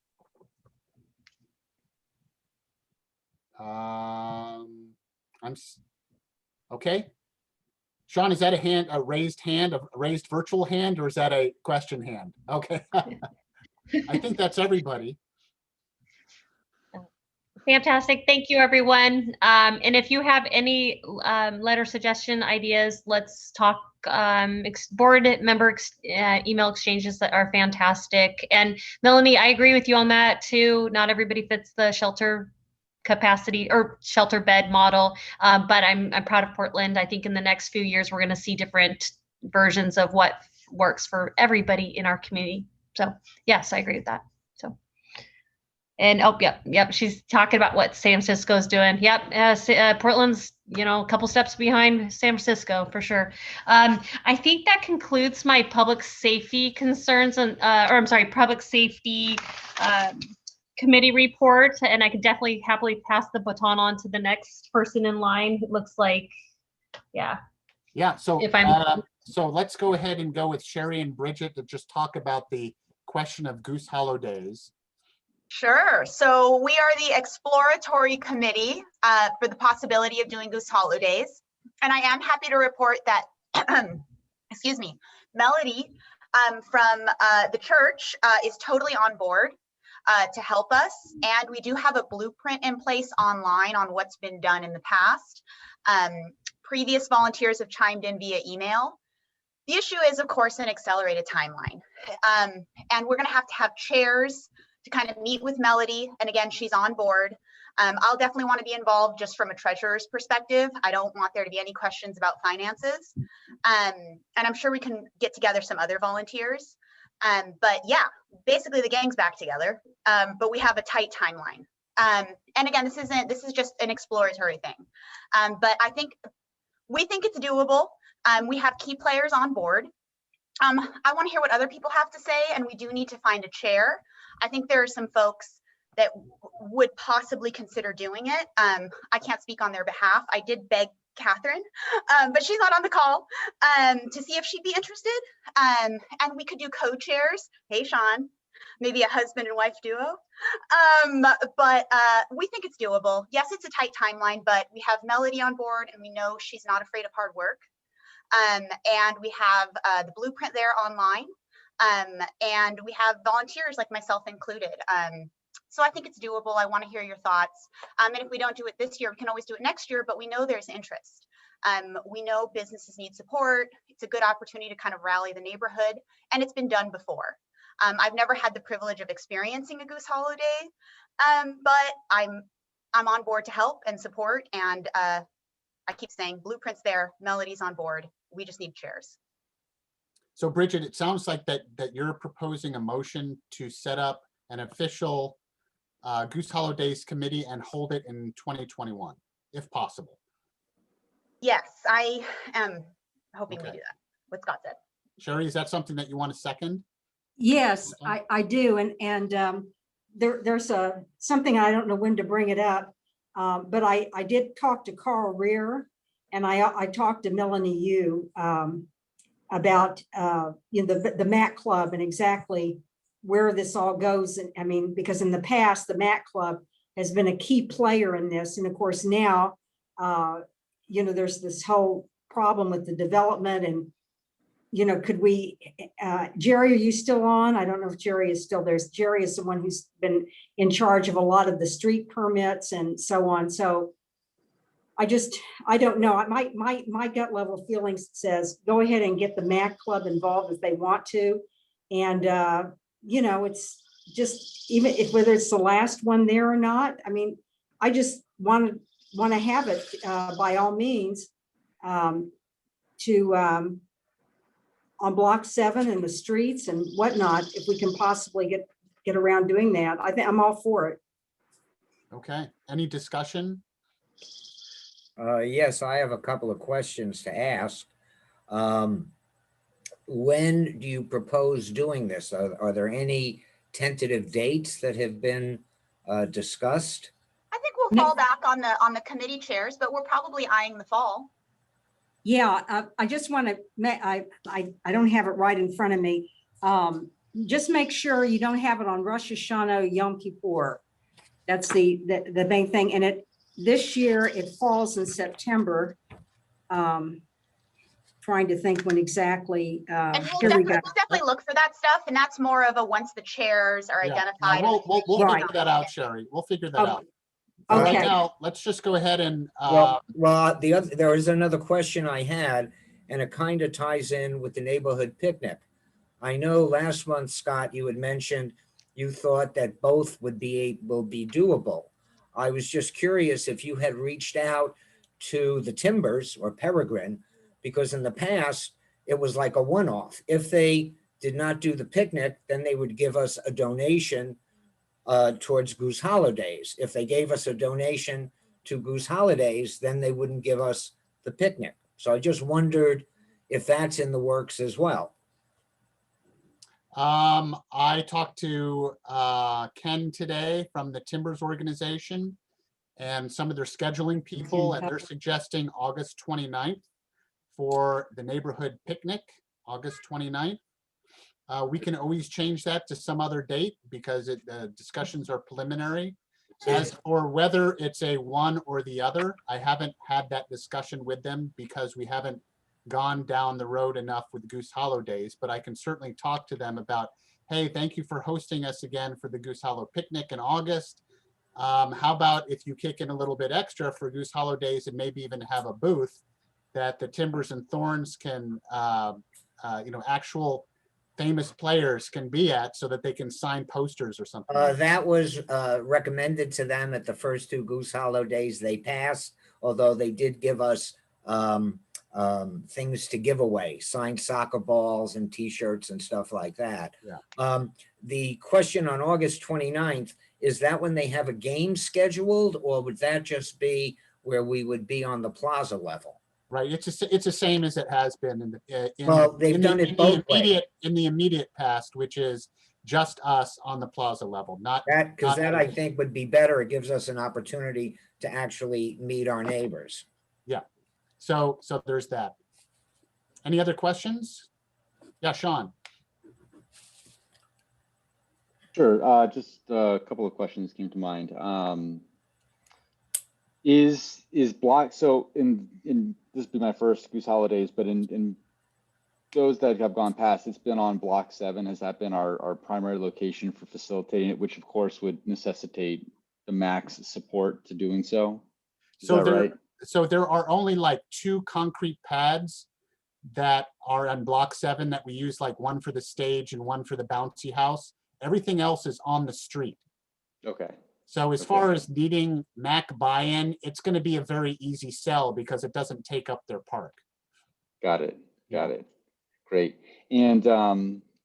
Okay. Sean, is that a raised hand, a raised virtual hand, or is that a question hand? Okay. I think that's everybody. Fantastic. Thank you, everyone. And if you have any letter suggestion ideas, let's talk. Board member email exchanges that are fantastic. And Melanie, I agree with you on that too. Not everybody fits the shelter capacity or shelter bed model, but I'm proud of Portland. I think in the next few years, we're going to see different versions of what works for everybody in our community. So yes, I agree with that. So. And oh, yep. She's talking about what San Francisco's doing. Yep, Portland's, a couple steps behind San Francisco for sure. I think that concludes my public safety concerns public safety committee report. And I can definitely happily pass the baton on to the next person in line. It looks like, yeah. Yeah, so, If I'm- so let's go ahead and go with Sherry and Bridget to just talk about the question of Goose Hollow Days. Sure. So we are the exploratory committee for the possibility of doing Goose Hollow Days. And I am happy to report that, excuse me, Melody from the church is totally on board to help us. And we do have a blueprint in place online on what's been done in the past. Previous volunteers have chimed in via email. The issue is, of course, an accelerated timeline. And we're going to have chairs to kind of meet with Melody. And again, she's on board. I'll definitely want to be involved just from a treasurer's perspective. I don't want there to be any questions about finances. And I'm sure we can get together some other volunteers. But yeah, basically the gang's back together, but we have a tight timeline. And again, this is just an exploratory thing. But we think it's doable. We have key players on board. I want to hear what other people have to say, and we do need to find a chair. I think there are some folks that would possibly consider doing it. I can't speak on their behalf. I did beg Catherine, but she's not on the call, to see if she'd be interested. And we could do co-chairs. Hey, Sean, maybe a husband and wife duo. But we think it's doable. Yes, it's a tight timeline, but we have Melody on board and we know she's not afraid of hard work. And we have the blueprint there online. And we have volunteers like myself included. So I think it's doable. I want to hear your thoughts. And if we don't do it this year, we can always do it next year, but we know there's interest. We know businesses need support. It's a good opportunity to kind of rally the neighborhood, and it's been done before. I've never had the privilege of experiencing a Goose Hollow Day, but I'm on board to help and support. And I keep saying blueprints there, Melody's on board. We just need chairs. So Bridget, it sounds like that you're proposing a motion to set up an official Goose Hollow Days committee and hold it in 2021, if possible. Yes, I am hoping we Okay. do that. What Scott said. Sherry, is that something that you want to second? Yes, Okay. I do. And there's something, I don't know when to bring it up, but I did talk to Carl Rear, and I talked to Melanie Yu about the MAC Club and exactly where this all goes. And I mean, because in the past, the MAC Club has been a key player in this. And of course, now, there's this whole problem with the development and, could we, Jerry, are you still on? I don't know if Jerry is still there. Jerry is the one who's been in charge of a lot of the street permits and so on. So I don't know. My gut level feeling says, go ahead and get the MAC Club involved if they want to. And, it's just, even if, whether it's the last one there or not, I mean, I just want to have it by all means on block 7 and the streets and whatnot, if we can possibly get around doing that. I think I'm all for it. Okay, any discussion? Yes, I have a couple of questions to ask. When do you propose doing this? Are there any tentative dates that have been discussed? I think we'll fall back on the committee chairs, but we're probably eyeing the fall. Yeah, I just want to, I don't have it right in front of me. Just make sure you don't have it on Rosh Hashanah, Yom Kippur. That's the main thing. And this year it falls in September. Trying to think when exactly. And Here we go. we'll definitely look for that stuff. And that's more of a once the chairs are Yeah, identified. no, we'll Right. figure that out, Sherry. We'll figure that out. Okay. Right now, let's just go ahead and, Well, there was another question I had, and it kind of ties in with the neighborhood picnic. I know last month, Scott, you had mentioned you thought that both will be doable. I was just curious if you had reached out to the Timbers or Peregrine, because in the past it was like a one-off. If they did not do the picnic, then they would give us a donation towards Goose Holidays. If they gave us a donation to Goose Holidays, then they wouldn't give us the picnic. So I just wondered if that's in the works as well. I talked to Ken today from the Timbers organization and some of their scheduling people, and they're suggesting August 29th for the neighborhood picnic, August 29th. We can always change that to some other date because the discussions are preliminary. As for whether it's a one or the other, I haven't had that discussion with them because we haven't gone down the road enough with Goose Hollow Days, but I can certainly talk to them about, hey, thank you for hosting us again for the Goose Hollow picnic in August. How about if you kick in a little bit extra for Goose Hollow Days and maybe even have a booth that the Timbers and Thorns can, actual famous players can be at so that they can sign posters or something. That was recommended to them at the first two Goose Hollow Days. They passed, although they did give us things to give away, signed soccer balls and t-shirts and stuff like that. Yeah. The question on August 29th, is that when they have a game scheduled, or would that just be where we would be on the plaza level? Right, it's the same as it has been They've done it both ways. in the immediate past, which is just us on the plaza level, not That, because not that I everything. think would be better. It gives us an opportunity to actually meet our neighbors. So there's that. Any other questions? Yeah, Sean. Sure. Just a couple of questions came to mind. Is block, so in this would be my first Goose Holidays, but in those that have gone past, it's been on block 7. Has that been our primary location for facilitating it, which of course would necessitate the max support to doing so? Is that right? So there are only like 2 concrete pads that are on block 7 that we use, like one for the stage and one for the bouncy house. Everything else is on the street. Okay. So as far as needing MAC buy-in, it's going to be a very easy sell because it doesn't take up their park. Got it. Got it. Great. And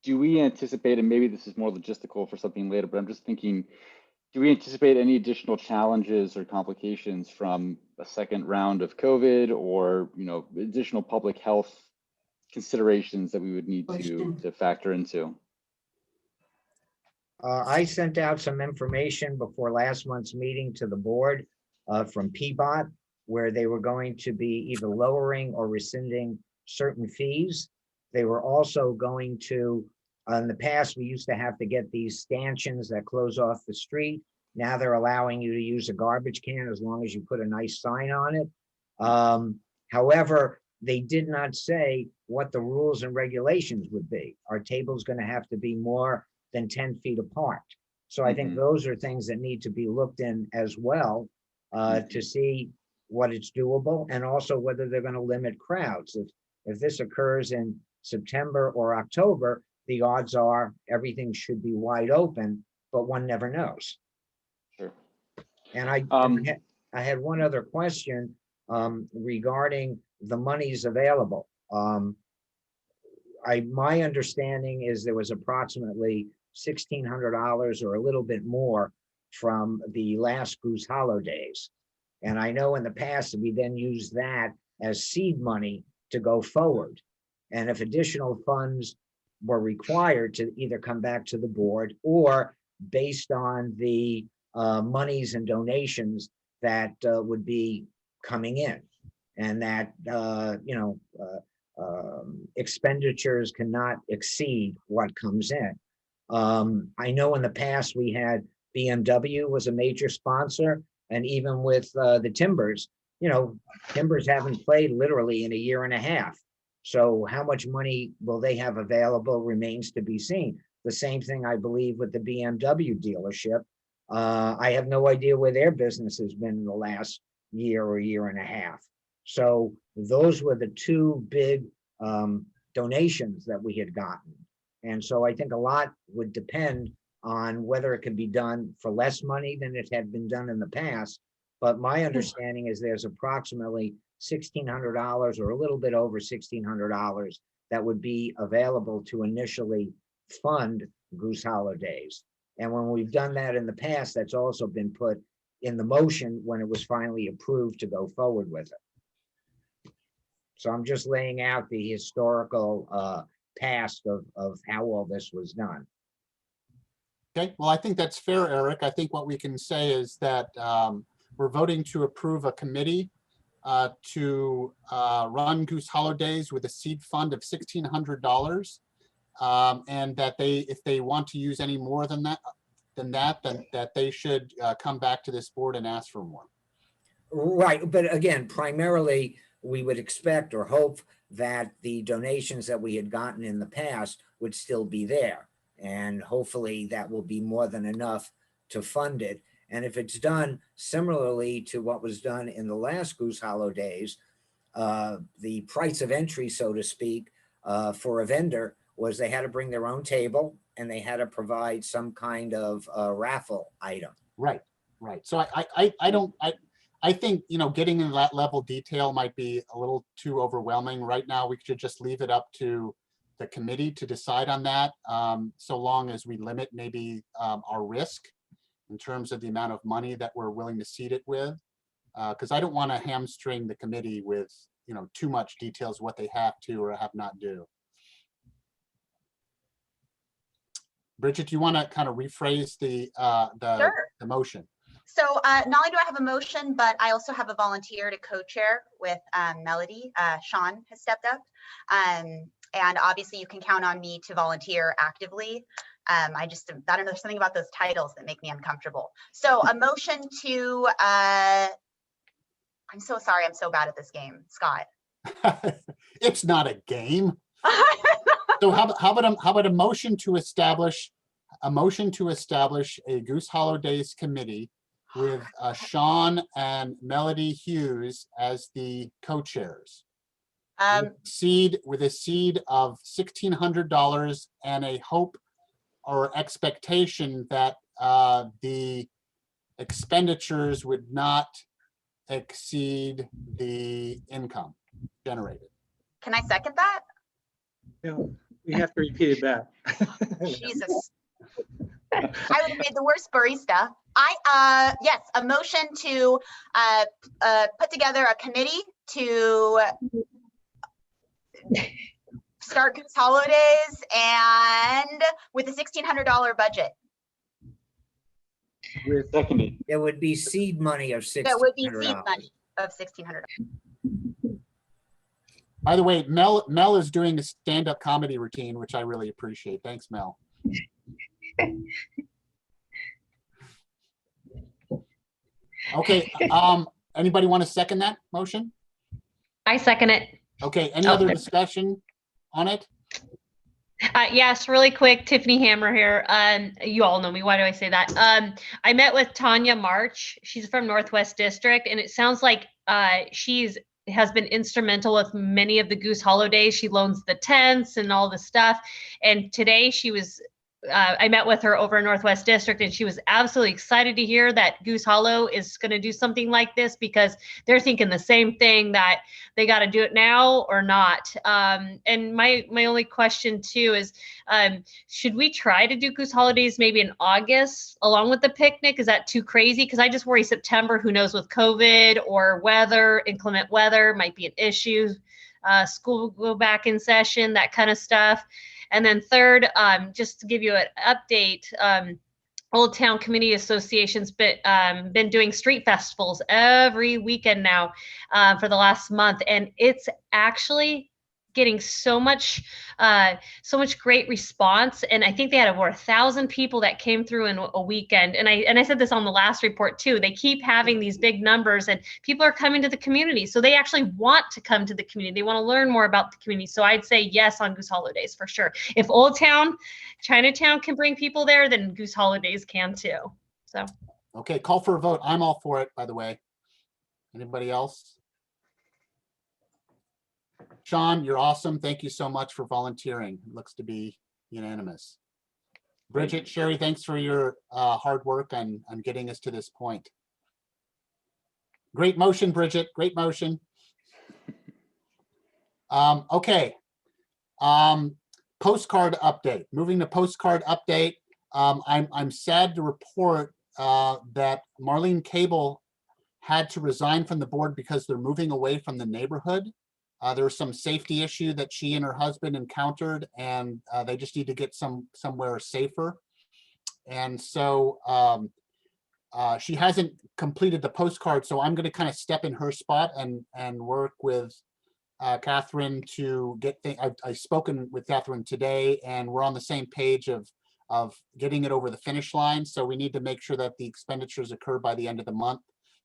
do we anticipate, and maybe this is more logistical for something later, but I'm just thinking, do we anticipate any additional challenges or complications from a second round of COVID, or additional public health considerations that we would need to factor into? I sent out some information before last month's meeting to the board from PBOT, where they were going to be either lowering or rescinding certain fees. They were also going to, in the past, we used to have to get these stanchions that close off the street. Now they're allowing you to use a garbage can as long as you put a nice sign on it. However, they did not say what the rules and regulations would be. Our table's going to have to be more than 10 feet apart. So I think those are things that need to be looked in as well to see what it's doable, and also whether they're going to limit crowds. If this occurs in September or October, the odds are everything should be wide open, but one never knows. Sure. And I had one other question regarding the monies available. My understanding is there was approximately $1,600 or a little bit more from the last Goose Hollow Days. And I know in the past we then used that as seed money to go forward. And if additional funds were required to either come back to the board, or based on the monies and donations that would be coming in, and that expenditures cannot exceed what comes in. I know in the past we had BMW was a major sponsor, and even with the Timbers, Timbers haven't played literally in a year and a half. So how much money will they have available remains to be seen. The same thing, I believe, with the BMW dealership. I have no idea where their business has been in the last year or year and a half. So those were the 2 big donations that we had gotten. And so I think a lot would depend on whether it could be done for less money than it had been done in the past. But my understanding is there's approximately $1,600 or a little bit over $1,600 that would be available to initially fund Goose Hollow Days. And when we've done that in the past, that's also been put in the motion when it was finally approved to go forward with it. So I'm just laying out the historical past of how all this was done. Okay, well, I think that's fair, Eric. I think what we can say is that we're voting to approve a committee to run Goose Hollow Days with a seed fund of $1,600. And that if they want to use any more than that, then that they should come back to this board and ask for more. Right, but again, primarily, we would expect or hope that the donations that we had gotten in the past would still be there. And hopefully that will be more than enough to fund it. And if it's done similarly to what was done in the last Goose Hollow Days, the price of entry, so to speak, for a vendor was they had to bring their own table and they had to provide some kind of raffle item. Right, right. So I think, getting into that level of detail might be a little too overwhelming. Right now, we should just leave it up to the committee to decide on that, so long as we limit maybe our risk in terms of the amount of money that we're willing to seed it with. Because I don't want to hamstring the committee with, too much details what they have to or have not do. Bridget, do you want to kind of rephrase the motion? So not only do I have a motion, but I also have a volunteer to co-chair with Melody. Sean has stepped up. And obviously you can count on me to volunteer actively. I don't know, there's something about those titles that make me uncomfortable. So a motion to, I'm so sorry, I'm so bad at this game, Scott. It's not a game. So how about a motion to establish a Goose Hollow Days committee with Sean and Melody Hughes as the co-chairs. With a seed of $1,600 and a hope or expectation that the expenditures would not exceed the income generated. Can I second that? Yeah, we have to repeat it back. Jesus. I would have made the worst barista. Yes, a motion to put together a committee to start Goose Hollow Days and with a $1,600 budget. Seconded. It would be seed money of $1,600. That would be seed money of $1,600. By the way, Mel is doing a stand-up comedy routine, which I really appreciate. Thanks, Mel. Okay, anybody want to second that motion? I second it. Okay, any other discussion on it? Yes, really quick, Tiffany Hammer here. You all know me. Why do I say that? I met with Tanya March. She's from Northwest District, and it sounds like has been instrumental with many of the Goose Hollow Days. She loans the tents and all the stuff. And today she was, I met with her over in Northwest District, and she was absolutely excited to hear that Goose Hollow is going to do something like this because they're thinking the same thing, that they got to do it now or not. And my only question too is, should we try to do Goose Hollow Days maybe in August along with the picnic? Is that too crazy? Because I just worry September, who knows, with COVID or weather, inclement weather might be an issue. School will go back in session, that kind of stuff. And then third, just to give you an update, Old Town Community Association's been doing street festivals every weekend now for the last month, and it's actually getting so much great response. And I think they had over 1,000 people that came through in a weekend. And I said this on the last report too. They keep having these big numbers, and people are coming to the community. So they actually want to come to the community. They want to learn more about the community. So I'd say yes on Goose Hollow Days for sure. If Old Town, Chinatown can bring people there, then Goose Hollow Days can too. So. Okay, call for a vote. I'm all for it, by the way. Anybody else? Sean, you're awesome. Thank you so much for volunteering. It looks to be unanimous. Bridget, Sherry, thanks for your hard work on getting us to this point. Great motion, Bridget. Great motion. Okay. Postcard update, moving to postcard update. I'm sad to report that Marlene Cable had to resign from the board because they're moving away from the neighborhood. There was some safety issue that she and her husband encountered, and they just need to get somewhere safer. And so she hasn't completed the postcard, so I'm going to kind of step in her spot and work with Catherine to get things. I've spoken with Catherine today, and we're on the same page of getting it over the finish line. So we need to make sure that the expenditures occur by the end of the month.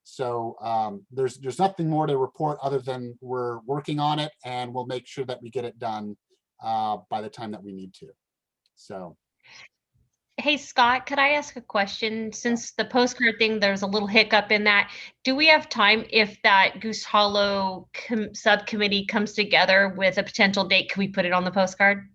So there's nothing more to report other than we're working on it, and we'll make sure that we get it done by the time that we need to. So. Hey, Scott, could I ask a question? Since the postcard thing, there's a little hiccup in that. Do we have time, if that Goose Hollow subcommittee comes together with a potential date, can we put it on the postcard?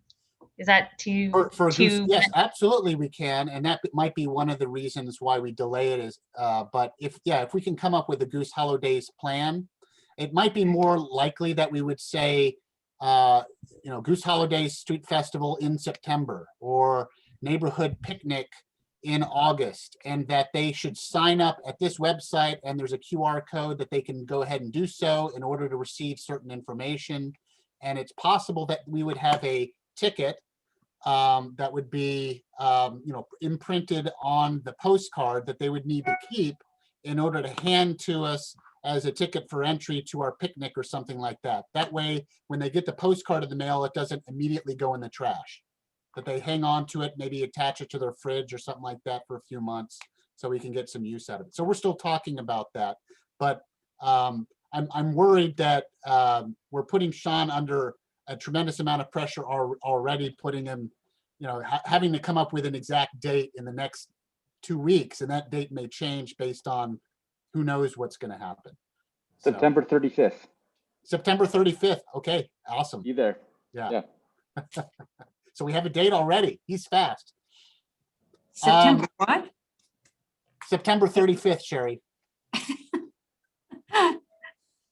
Is that too? For Goose, yes, absolutely we can. And that might be one of the reasons why we delay it is, but if we can come up with a Goose Hollow Days plan, it might be more likely that we would say, Goose Hollow Days Street Festival in September, or neighborhood picnic in August, and that they should sign up at this website, and there's a QR code that they can go ahead and do so in order to receive certain information. And it's possible that we would have a ticket that would be imprinted on the postcard that they would need to keep in order to hand to us as a ticket for entry to our picnic or something like that. That way, when they get the postcard in the mail, it doesn't immediately go in the trash. That they hang on to it, maybe attach it to their fridge or something like that for a few months so we can get some use out of it. So we're still talking about that, but I'm worried that we're putting Sean under a tremendous amount of pressure already, putting him, having to come up with an exact date in the next 2 weeks, and that date may change based on who knows what's going to happen. September 35th. September 35th. Okay, awesome. You there? Yeah. So we have a date already. He's fast. September what? September 35th, Sherry.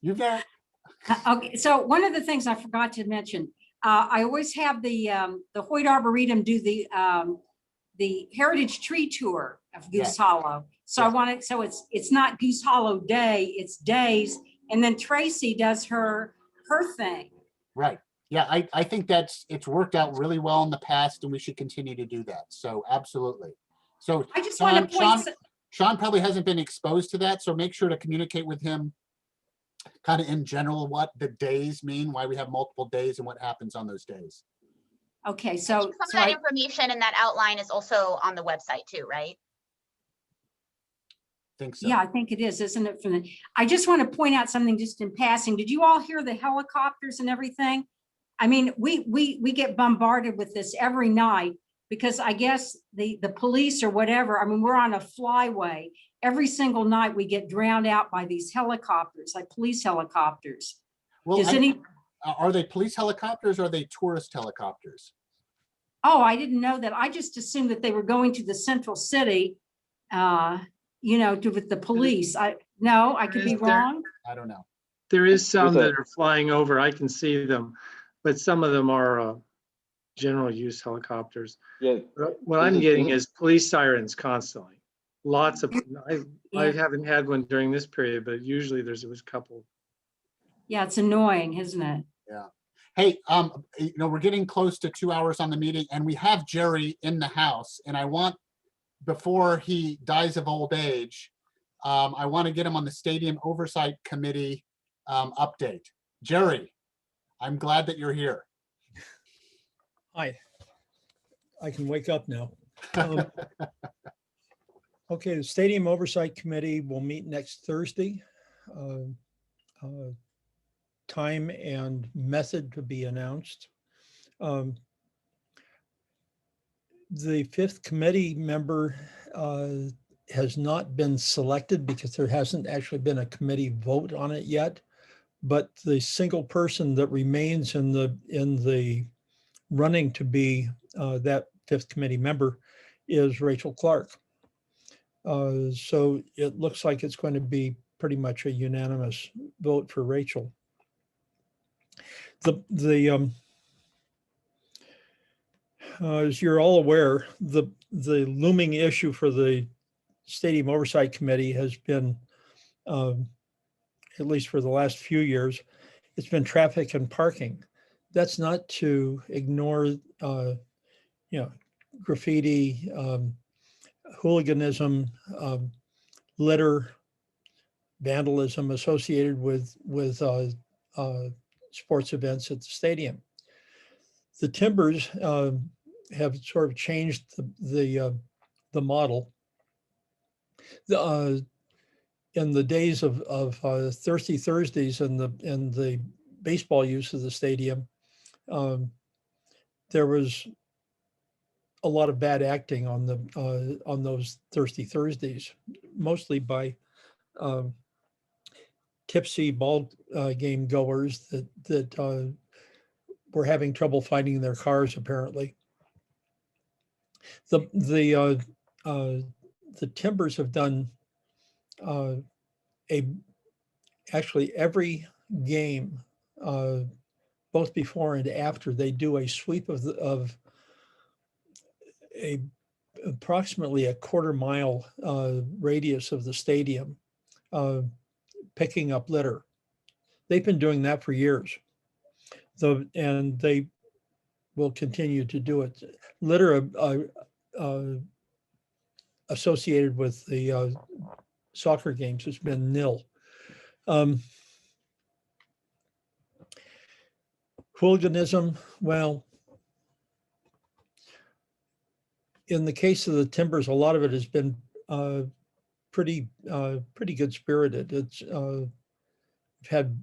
You there? Okay, so one of the things I forgot to mention, I always have the Hoyt Arboretum do the Heritage Tree Tour of Goose Yes. Hollow. So Yes. I want it, so it's not Goose Hollow Day, it's days, and then Tracy does her thing. Right. Yeah, I think it's worked out really well in the past, and we should continue to do that. So absolutely. So I just want to point. Sean probably hasn't been exposed to that, so make sure to communicate with him kind of in general what the days mean, why we have multiple days, and what happens on those days. Okay, Some so of that information and that outline is also on the website too, right? Think so. yeah, I think it is, isn't it? I just want to point out something just in passing. Did you all hear the helicopters and everything? I mean, we get bombarded with this every night because I guess the police or whatever, I mean, we're on a flyway. Every single night we get drowned out by these helicopters, like police helicopters. Well, Does any? are they police helicopters or are they tourist helicopters? Oh, I didn't know that. I just assumed that they were going to the central city, with the police. I could be wrong. I don't know. There is some There's a- that are flying over. I can see them, but some of them are general use helicopters. Yeah. What I'm getting is police sirens constantly. Lots of, I Yeah. haven't had one during this period, but usually there was a couple. Yeah, it's annoying, isn't it? Hey, we're getting close to 2 hours on the meeting, and we have Jerry in the house, and I want, before he dies of old age, I want to get him on the Stadium Oversight Committee update. Jerry, I'm glad that you're here. Hi, I can wake up now. Okay, the Stadium Oversight Committee will meet next Thursday. Time and method to be announced. The fifth committee member has not been selected because there hasn't actually been a committee vote on it yet. But the single person that remains in the running to be that fifth committee member is Rachel Clark. So it looks like it's going to be pretty much a unanimous vote for Rachel. The As you're all aware, the looming issue for the Stadium Oversight Committee has been, at least for the last few years, it's been traffic and parking. That's not to ignore, graffiti, hooliganism, litter, vandalism associated with sports events at the stadium. The Timbers have sort of changed the model. In the days of Thirsty Thursdays and the baseball use of the stadium, there was a lot of bad acting on those Thirsty Thursdays, mostly by tipsy ball game goers that were having trouble finding their cars. Apparently, the Timbers have done actually every game, both before and after, they do a sweep of approximately a quarter-mile radius of the stadium, picking up litter. They've been doing that for years, and they will continue to do it. Litter associated with the soccer games has been nil. Hooliganism, well, in the case of the Timbers, a lot of it has been pretty good spirited. It's had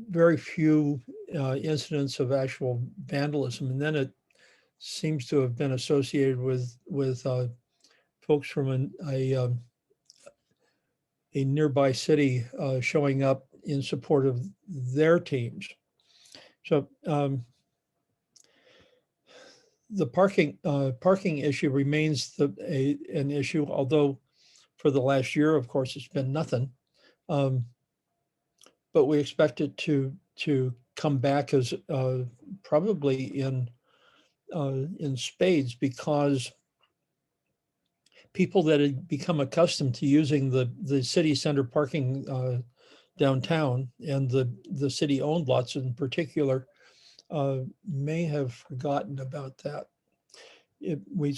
very few incidents of actual vandalism, and then it seems to have been associated with folks from a nearby city showing up in support of their teams. So the parking issue remains an issue, although for the last year, of course, it's been nothing. But we expect it to come back as probably in spades, because people that had become accustomed to using the city center parking downtown, and the city-owned lots in particular, may have forgotten about that. We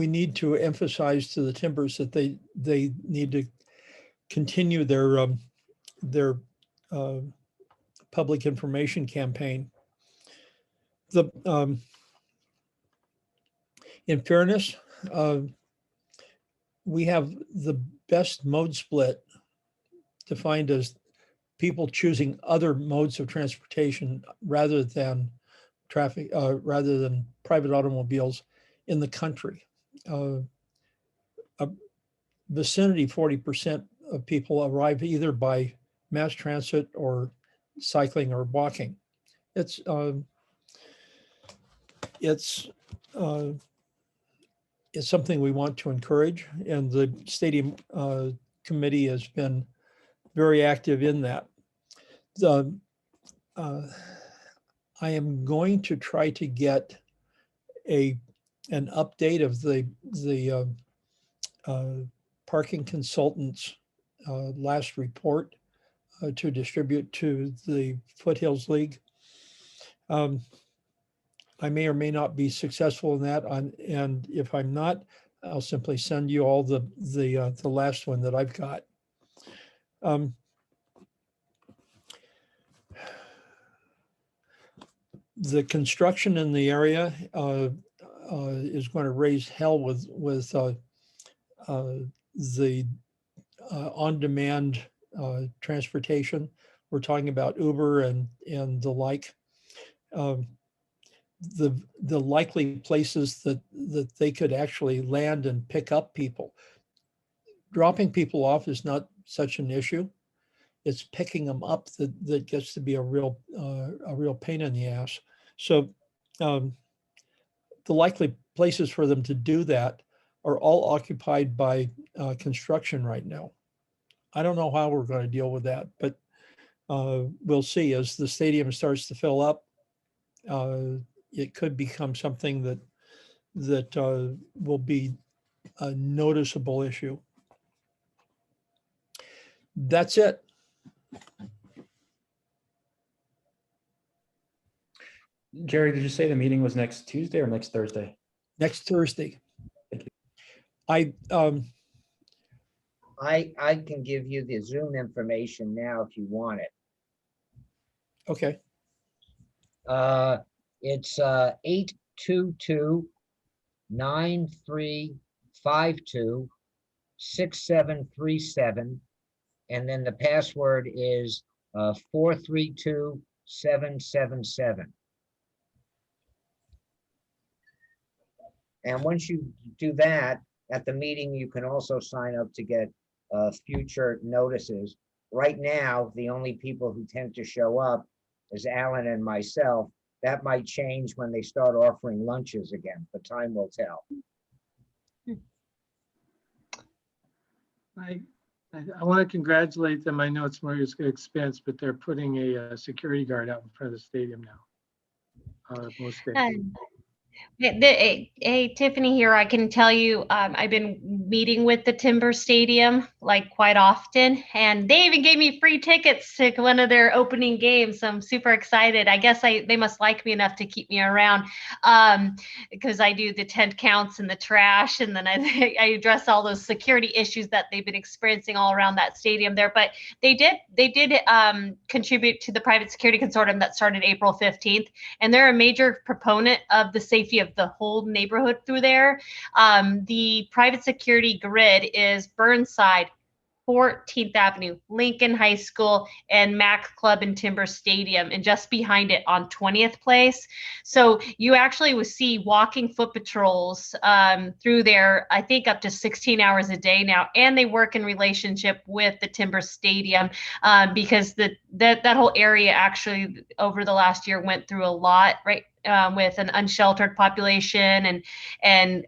need to emphasize to the Timbers that they need to continue their public information campaign. In fairness, we have the best mode split defined as people choosing other modes of transportation rather than private automobiles in the country. A vicinity 40% of people arrive either by mass transit or cycling or walking. It's something we want to encourage, and the stadium committee has been very active in that. I am going to try to get an update of the parking consultant's last report to distribute to the Foothills League. I may or may not be successful in that, and if I'm not, I'll simply send you all the last one that I've got. The construction in the area is going to raise hell with the on-demand transportation. We're talking about Uber and the like. The likely places that they could actually land and pick up people. Dropping people off is not such an issue. It's picking them up that gets to be a real pain in the ass. So the likely places for them to do that are all occupied by construction right now. I don't know how we're going to deal with that, but we'll see as the stadium starts to fill up. it could become something that will be a noticeable issue. That's it. Jerry, did you say the meeting was next Tuesday or next Thursday? Next Thursday. Thank you. I can give you the Zoom information now if you want it. Okay. It's 822-9352-6737. And then the password is 432777. And once you do that, at the meeting, you can also sign up to get future notices. Right now, the only people who tend to show up is Alan and myself. That might change when they start offering lunches again, but time will tell. I want to congratulate them. I know it's more expense, but they're putting a security guard out in front of the stadium now. Most days. Hey, Tiffany here. I can tell you, I've been meeting with the Timber Stadium like quite often, and they even gave me free tickets to one of their opening games. So I'm super excited. I guess they must like me enough to keep me around, because I do the tent counts and the trash, and then I address all those security issues that they've been experiencing all around that stadium there. But they did contribute to the private security consortium that started April 15th, and they're a major proponent of the safety of the whole neighborhood through there. The private security grid is Burnside, 14th Avenue, Lincoln High School, and Mac Club and Timber Stadium, and just behind it on 20th Place. So you actually will see walking foot patrols through there, I think up to 16 hours a day now, and they work in relationship with the Timber Stadium, because that whole area actually over the last year went through a lot, right, with an unsheltered population and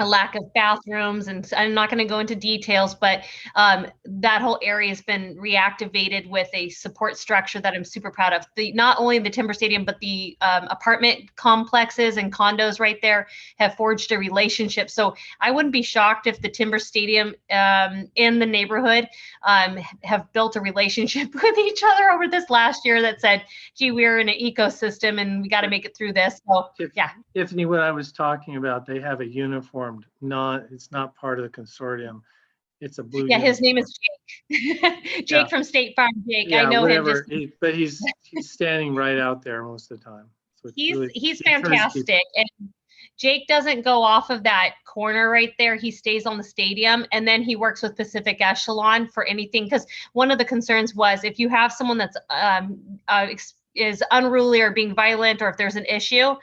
a lack of bathrooms, and I'm not going to go into details, but that whole area has been reactivated with a support structure that I'm super proud of. Not only the Timber Stadium, but the apartment complexes and condos right there have forged a relationship. So I wouldn't be shocked if the Timber Stadium in the neighborhood have built a relationship with each other over this last year that said, gee, we're in an ecosystem and we got to make it through this. So yeah. Tiffany, what I was talking about, they have a uniformed, it's not part of the consortium. It's a blue. Yeah, uniform. his name is Jake. Jake from State Farm. Jake, yeah, I know whatever. him. But he's standing right out there most of the time. So he's fantastic. And Jake doesn't go off of that corner right there. He stays on the stadium, and then he works with Pacific Echelon for anything. Because one of the concerns was if you have someone that's is unruly or being violent, or if there's an issue,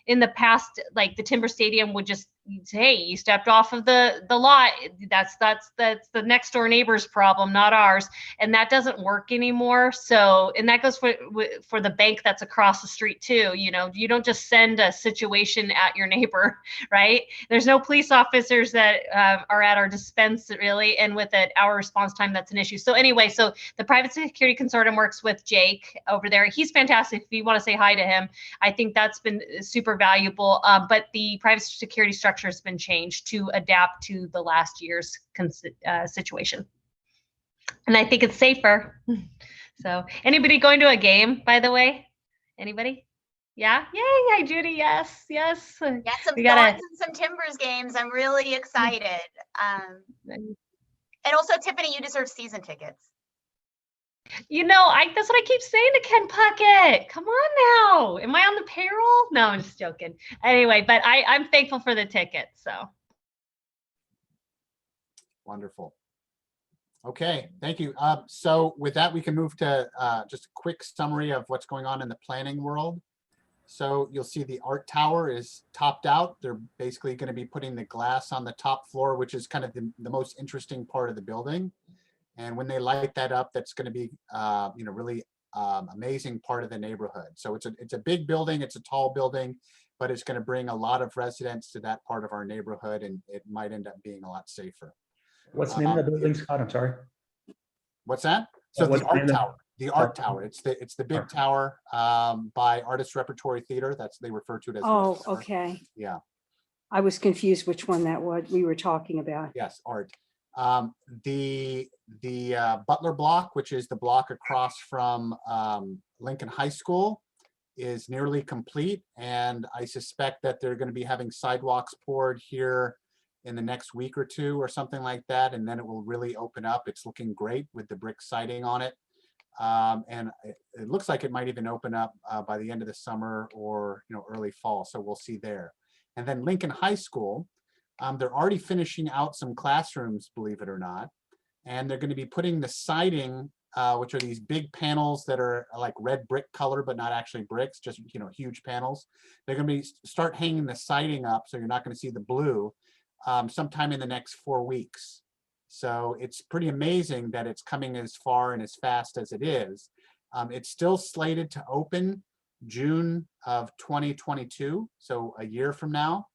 in the past, like the Timber Stadium would just say, hey, you stepped off of the lot. That's the next door neighbor's problem, not ours. And that doesn't work anymore. So, and that goes for the bank that's across the street too. You know, you don't just send a situation at your neighbor, right? There's no police officers that are at our dispense really. And with an hour response time, that's an issue. So anyway, so the Private Security Consortium works with Jake over there. He's fantastic. If you want to say hi to him, I think that's been super valuable. But the private security structure has been changed to adapt to the last year's situation. And I think it's safer. So anybody going to a game, by the way? Anybody? Yeah? Yay, hi, Judy. Yes, yes. Yeah, some thoughts and some Timbers games. I'm really excited. And also, Tiffany, you deserve season tickets. You know, that's what I keep saying to Ken Puckett. Come on now. Am I on the payroll? No, I'm just joking. Anyway, but I'm thankful for the ticket. So. Wonderful. Okay, thank you. So with that, we can move to just a quick summary of what's going on in the planning world. So you'll see the art tower is topped out. They're basically going to be putting the glass on the top floor, which is kind of the most interesting part of the building. And when they light that up, that's going to be, really amazing part of the neighborhood. So it's a big building, it's a tall building, but it's going to bring a lot of residents to that part of our neighborhood, and it might end up being a lot safer. What's the name of the building, Scott? I'm sorry. What's that? So the art tower. The art tower. It's the big Art. tower by Artist Repertory Theater. That's, they refer to it as. the Oh, art tower. okay. Yeah. I was confused which one that was we were talking about. Yes, art. The Butler block, which is the block across from Lincoln High School, is nearly complete. And I suspect that they're going to be having sidewalks poured here in the next week or two or something like that. And then it will really open up. It's looking great with the brick siding on it. And it looks like it might even open up by the end of the summer or early fall. So we'll see there. And then Lincoln High School, they're already finishing out some classrooms, believe it or not. And they're going to be putting the siding, which are these big panels that are like red brick color, but not actually bricks, just huge panels. They're going to be start hanging the siding up, so you're not going to see the blue sometime in the next 4 weeks. So it's pretty amazing that it's coming as far and as fast as it is. It's still slated to open June of 2022, so a year from now.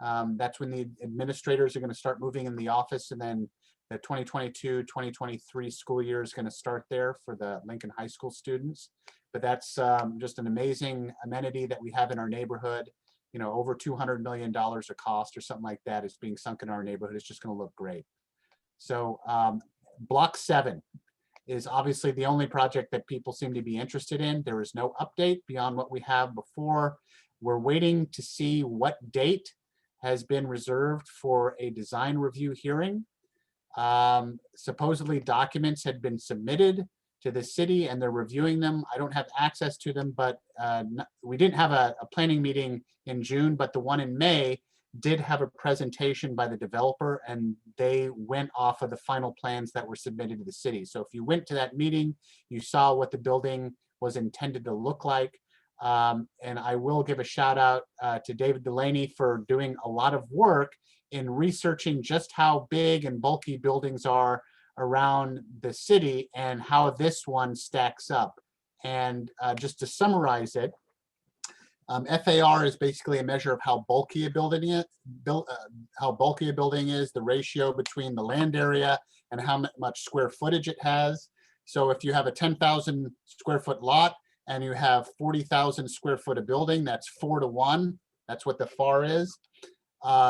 That's when the administrators are going to start moving in the office, and then the 2022-2023 school year is going to start there for the Lincoln High School students. But that's just an amazing amenity that we have in our neighborhood. Over $200 million of cost or something like that is being sunk in our neighborhood. It's just going to look great. So Block 7 is obviously the only project that people seem to be interested in. There is no update beyond what we have before. We're waiting to see what date has been reserved for a design review hearing. Supposedly documents had been submitted to the city and they're reviewing them. I don't have access to them, but we didn't have a planning meeting in June, but the one in May did have a presentation by the developer, and they went off of the final plans that were submitted to the city. So if you went to that meeting, you saw what the building was intended to look like. And I will give a shout out to David Delaney for doing a lot of work in researching just how big and bulky buildings are around the city and how this one stacks up. And just to summarize it, FAR is basically a measure of how bulky a building is, the ratio between the land area and how much square footage it has. So if you have a 10,000 square foot lot and you have 40,000 square foot of building, that's 4 to 1. That's what the FAR is.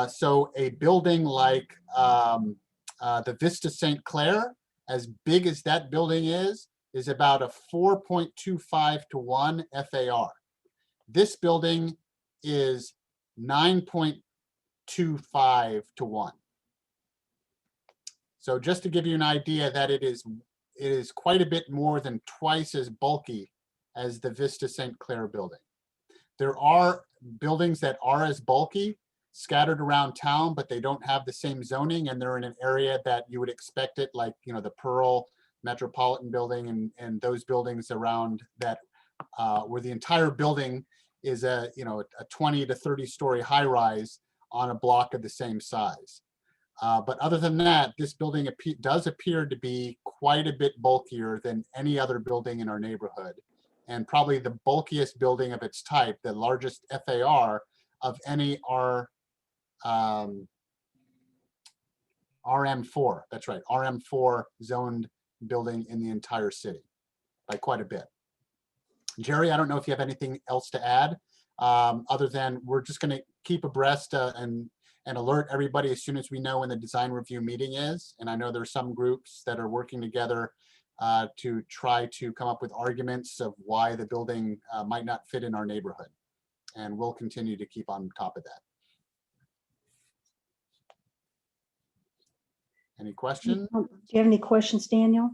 So a building like the Vista St. Clair, as big as that building is about a 4.25 to 1 FAR. This building is 9.25 to 1. So just to give you an idea that it is quite a bit more than twice as bulky as the Vista St. Clair building. There are buildings that are as bulky scattered around town, but they don't have the same zoning, and they're in an area that you would expect it, like the Pearl Metropolitan Building and those buildings around that where the entire building is a 20 to 30 story high rise on a block of the same size. But other than that, this building does appear to be quite a bit bulkier than any other building in our neighborhood, and probably the bulkiest building of its type, the largest FAR of any RM4, that's right, RM4 zoned building in the entire city by quite a bit. Jerry, I don't know if you have anything else to add, other than we're just going to keep abreast and alert everybody as soon as we know when the design review meeting is. And I know there's some groups that are working together to try to come up with arguments of why the building might not fit in our neighborhood. And we'll continue to keep on top of that. Any questions? Do you have any questions, Daniel?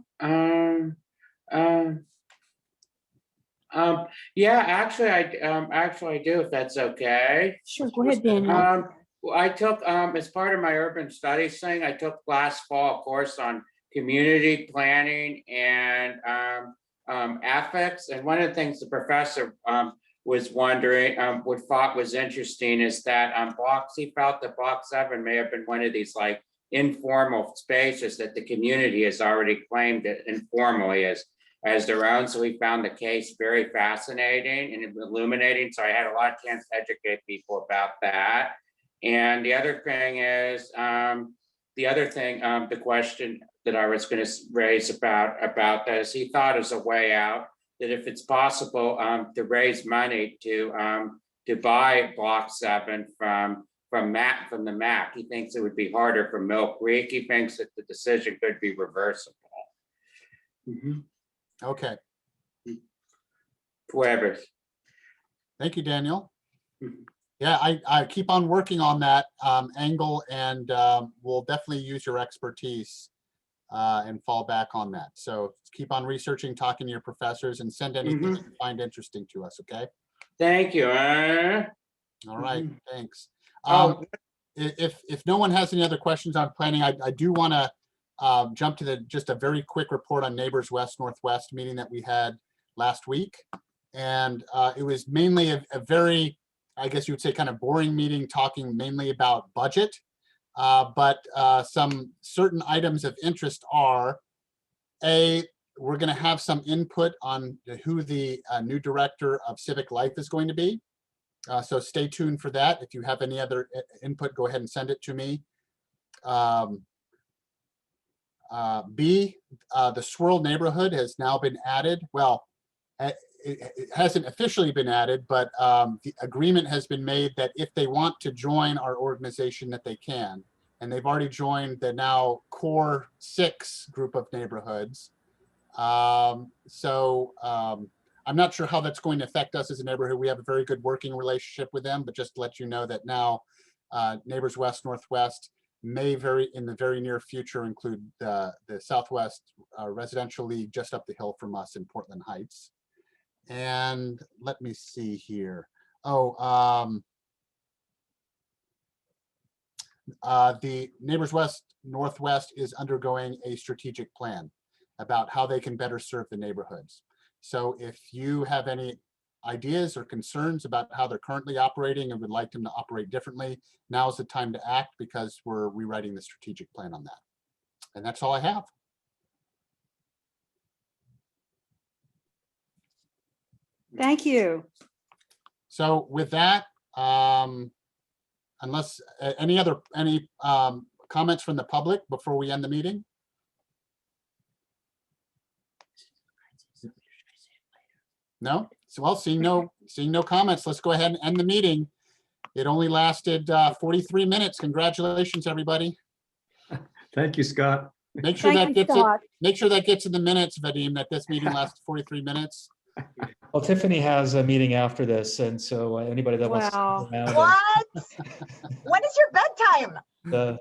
Yeah, actually I do, if that's okay. Sure, go ahead, Daniel. I took, as part of my urban studies thing, I took last fall a course on community planning and ethics. And one of the things the professor was wondering, what thought was interesting is that he felt that Block 7 may have been one of these like informal spaces that the community has already claimed it informally as their own. So we found the case very fascinating and illuminating. So I had a lot of chance to educate people about that. And the other thing is, the question that I was going to raise about this. He thought as a way out that if it's possible to raise money to buy Block 7 from the MAC. He thinks it would be harder for Mill Creek. He thinks that the decision could be reversible. Okay, Whoever. thank you, Daniel. Mhm. Yeah, I keep on working on that angle, and we'll definitely use your expertise and fall back on that. So keep on researching, talking to your professors, and send anything you find interesting to us, okay? Thank you. All right, thanks. Oh. If no one has any other questions on planning, I do want to jump to just a very quick report on Neighbors West Northwest meeting that we had last week. And it was mainly a very, I guess you would say, kind of boring meeting, talking mainly about budget. But some certain items of interest are, we're going to have some input on who the new director of civic life is going to be. So stay tuned for that. If you have any other input, go ahead and send it to me. B, the Swirl neighborhood has now been added. Well, it hasn't officially been added, but the agreement has been made that if they want to join our organization, that they can. And they've already joined the now core 6 group of neighborhoods. I'm not sure how that's going to affect us as a neighborhood. We have a very good working relationship with them, but just to let you know that now Neighbors West Northwest may in the very near future include the Southwest Residential League just up the hill from us in Portland Heights. And let me see here. The Neighbors West Northwest is undergoing a strategic plan about how they can better serve the neighborhoods. So if you have any ideas or concerns about how they're currently operating and would like them to operate differently, now is the time to act, because we're rewriting the strategic plan on that. And that's all I have. Thank you. So with that, unless any comments from the public before we end the meeting? No? So, well, seeing no comments, let's go ahead and end the meeting. It only lasted 43 minutes. Congratulations, everybody. Thank you, Scott. Make sure Thank that you, gets Scott. make sure that gets in the minutes, Vadim, that this meeting lasted 43 minutes. Well, Tiffany has a meeting after this, and so anybody that wants to Wow. stick around What? When is your bedtime? and,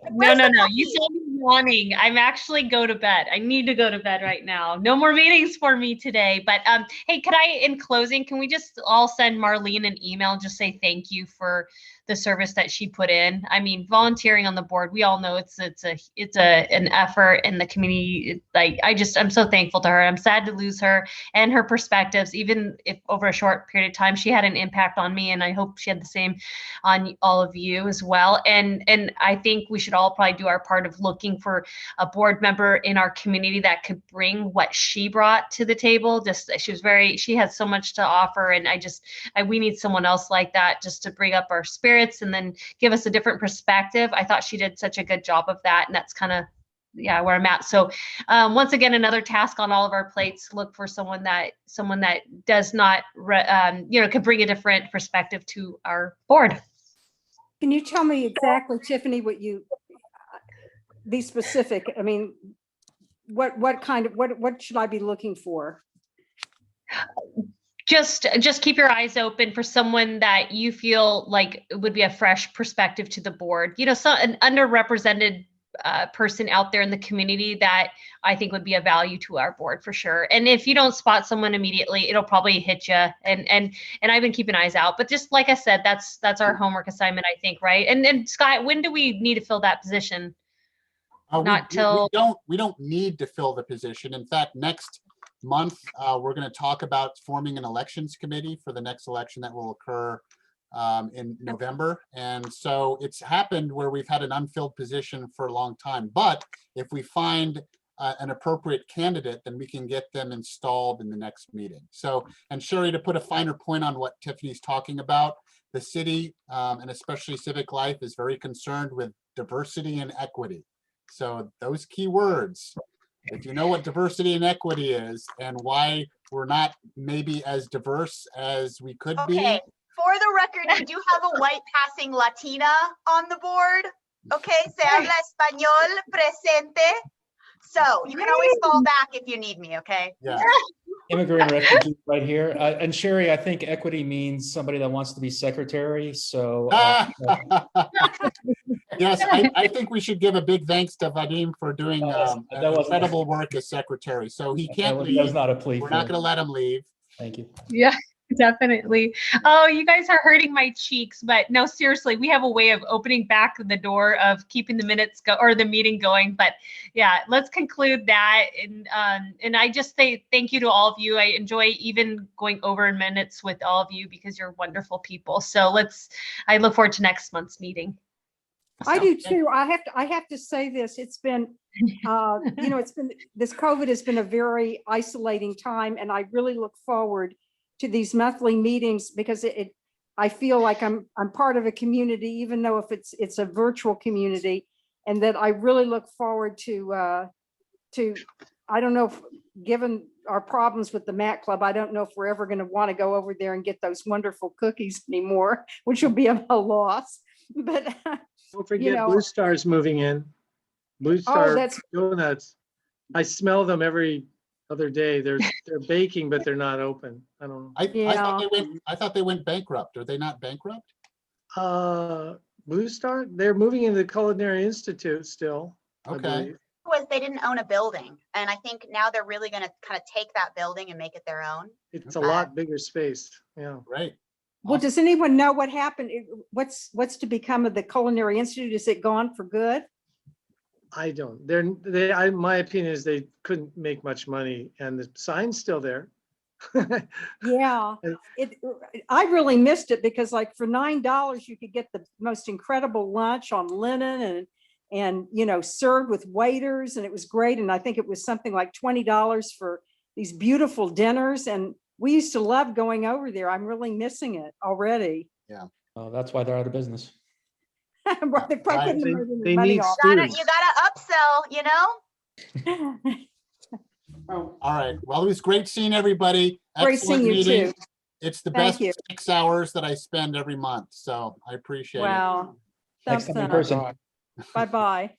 No. You saw me yawning. I'm actually go to bed. I need to go to bed right now. No more meetings for me today. But hey, could I, in closing, can we just all send Marlene an email, just say thank you for the service that she put in? I mean, volunteering on the board, we all know it's an effort in the community. Like, I'm so thankful to her. I'm sad to lose her and her perspectives, even if over a short period of time, she had an impact on me, and I hope she had the same on all of you as well. And I think we should all probably do our part of looking for a board member in our community that could bring what she brought to the table. She had so much to offer, and we need someone else like that, just to bring up our spirits and then give us a different perspective. I thought she did such a good job of that, and that's kind of where I'm at. So once again, another task on all of our plates: look for someone that does not could bring a different perspective to our board. Can you tell me exactly, Tiffany, be specific? I mean, what should I be looking for? Just keep your eyes open for someone that you feel like would be a fresh perspective to the board. An underrepresented person out there in the community that I think would be a value to our board for sure. And if you don't spot someone immediately, it'll probably hit you. And I've been keeping eyes out. But just like I said, that's our homework assignment, I think, right? And Scott, when do we need to fill that position? We don't need to fill the position. In fact, next month we're going to talk about forming an elections committee for the next election that will occur in November. And so it's happened where we've had an unfilled position for a long time. But if we find an appropriate candidate, then we can get them installed in the next meeting. So, and Sherry, to put a finer point on what Tiffany's talking about, the city and especially Civic Life is very concerned with diversity and equity. So those key words, if you know what diversity and equity is and why we're not maybe as diverse as we could be. Okay, for the record, we do have a white passing Latina on the board. Okay, se habla español presente. So you can always fall back if you need me, okay? Yeah. Immigrant refugee right here. And Sherry, I think equity means somebody that wants to be secretary. So Yes, I think we should give a big thanks to Vadim for doing that wasn't- incredible work as secretary. So he can't that was leave. not a plea. We're not for- going to let him leave. Thank you. Yeah, definitely. Oh, you guys are hurting my cheeks, but no, seriously, we have a way of opening back the door of keeping the minutes go or the meeting going. But yeah, let's conclude that. And I just say thank you to all of you. I enjoy even going over in minutes with all of you because you're wonderful people. So I look forward to next month's meeting. I So, do too. I have to say this. It's been, this COVID has been a very isolating time, and I really look forward to these monthly meetings because I feel like I'm part of a community, even though if it's a virtual community, and that I really look forward to I don't know if, given our problems with the Mat Club, I don't know if we're ever going to want to go over there and get those wonderful cookies anymore, which will be a loss. But Don't forget Blue Star's moving in. Blue Star Donuts. I smell them every other day. They're baking, but they're not open. I don't know. I thought they went bankrupt. Are they not bankrupt? Blue Star, they're moving into the Culinary Institute still. I Okay. believe. Was they didn't own a building, and I think now they're really going to kind of take that building and make it their own. It's a lot bigger space. Yeah. Right. well, does anyone know what happened? What's to become of the Culinary Institute? Is it gone for good? I don't. My opinion is they couldn't make much money, and the sign's still there. Yeah, I really missed it because like for $9 you could get the most incredible lunch on linen and served with waiters, and it was great. And I think it was something like $20 for these beautiful dinners, and we used to love going over there. I'm really missing it already. Yeah. That's why they're out of business. Well, they probably couldn't have made any They money need off students. You gotta upsell, All right. Well, it was great seeing everybody. Great Excellent seeing you meeting. too. It's the Thank best you. 6 hours that I spend every month. So I appreciate it. Wow. Next Thumbs time in up. person. Bye-bye.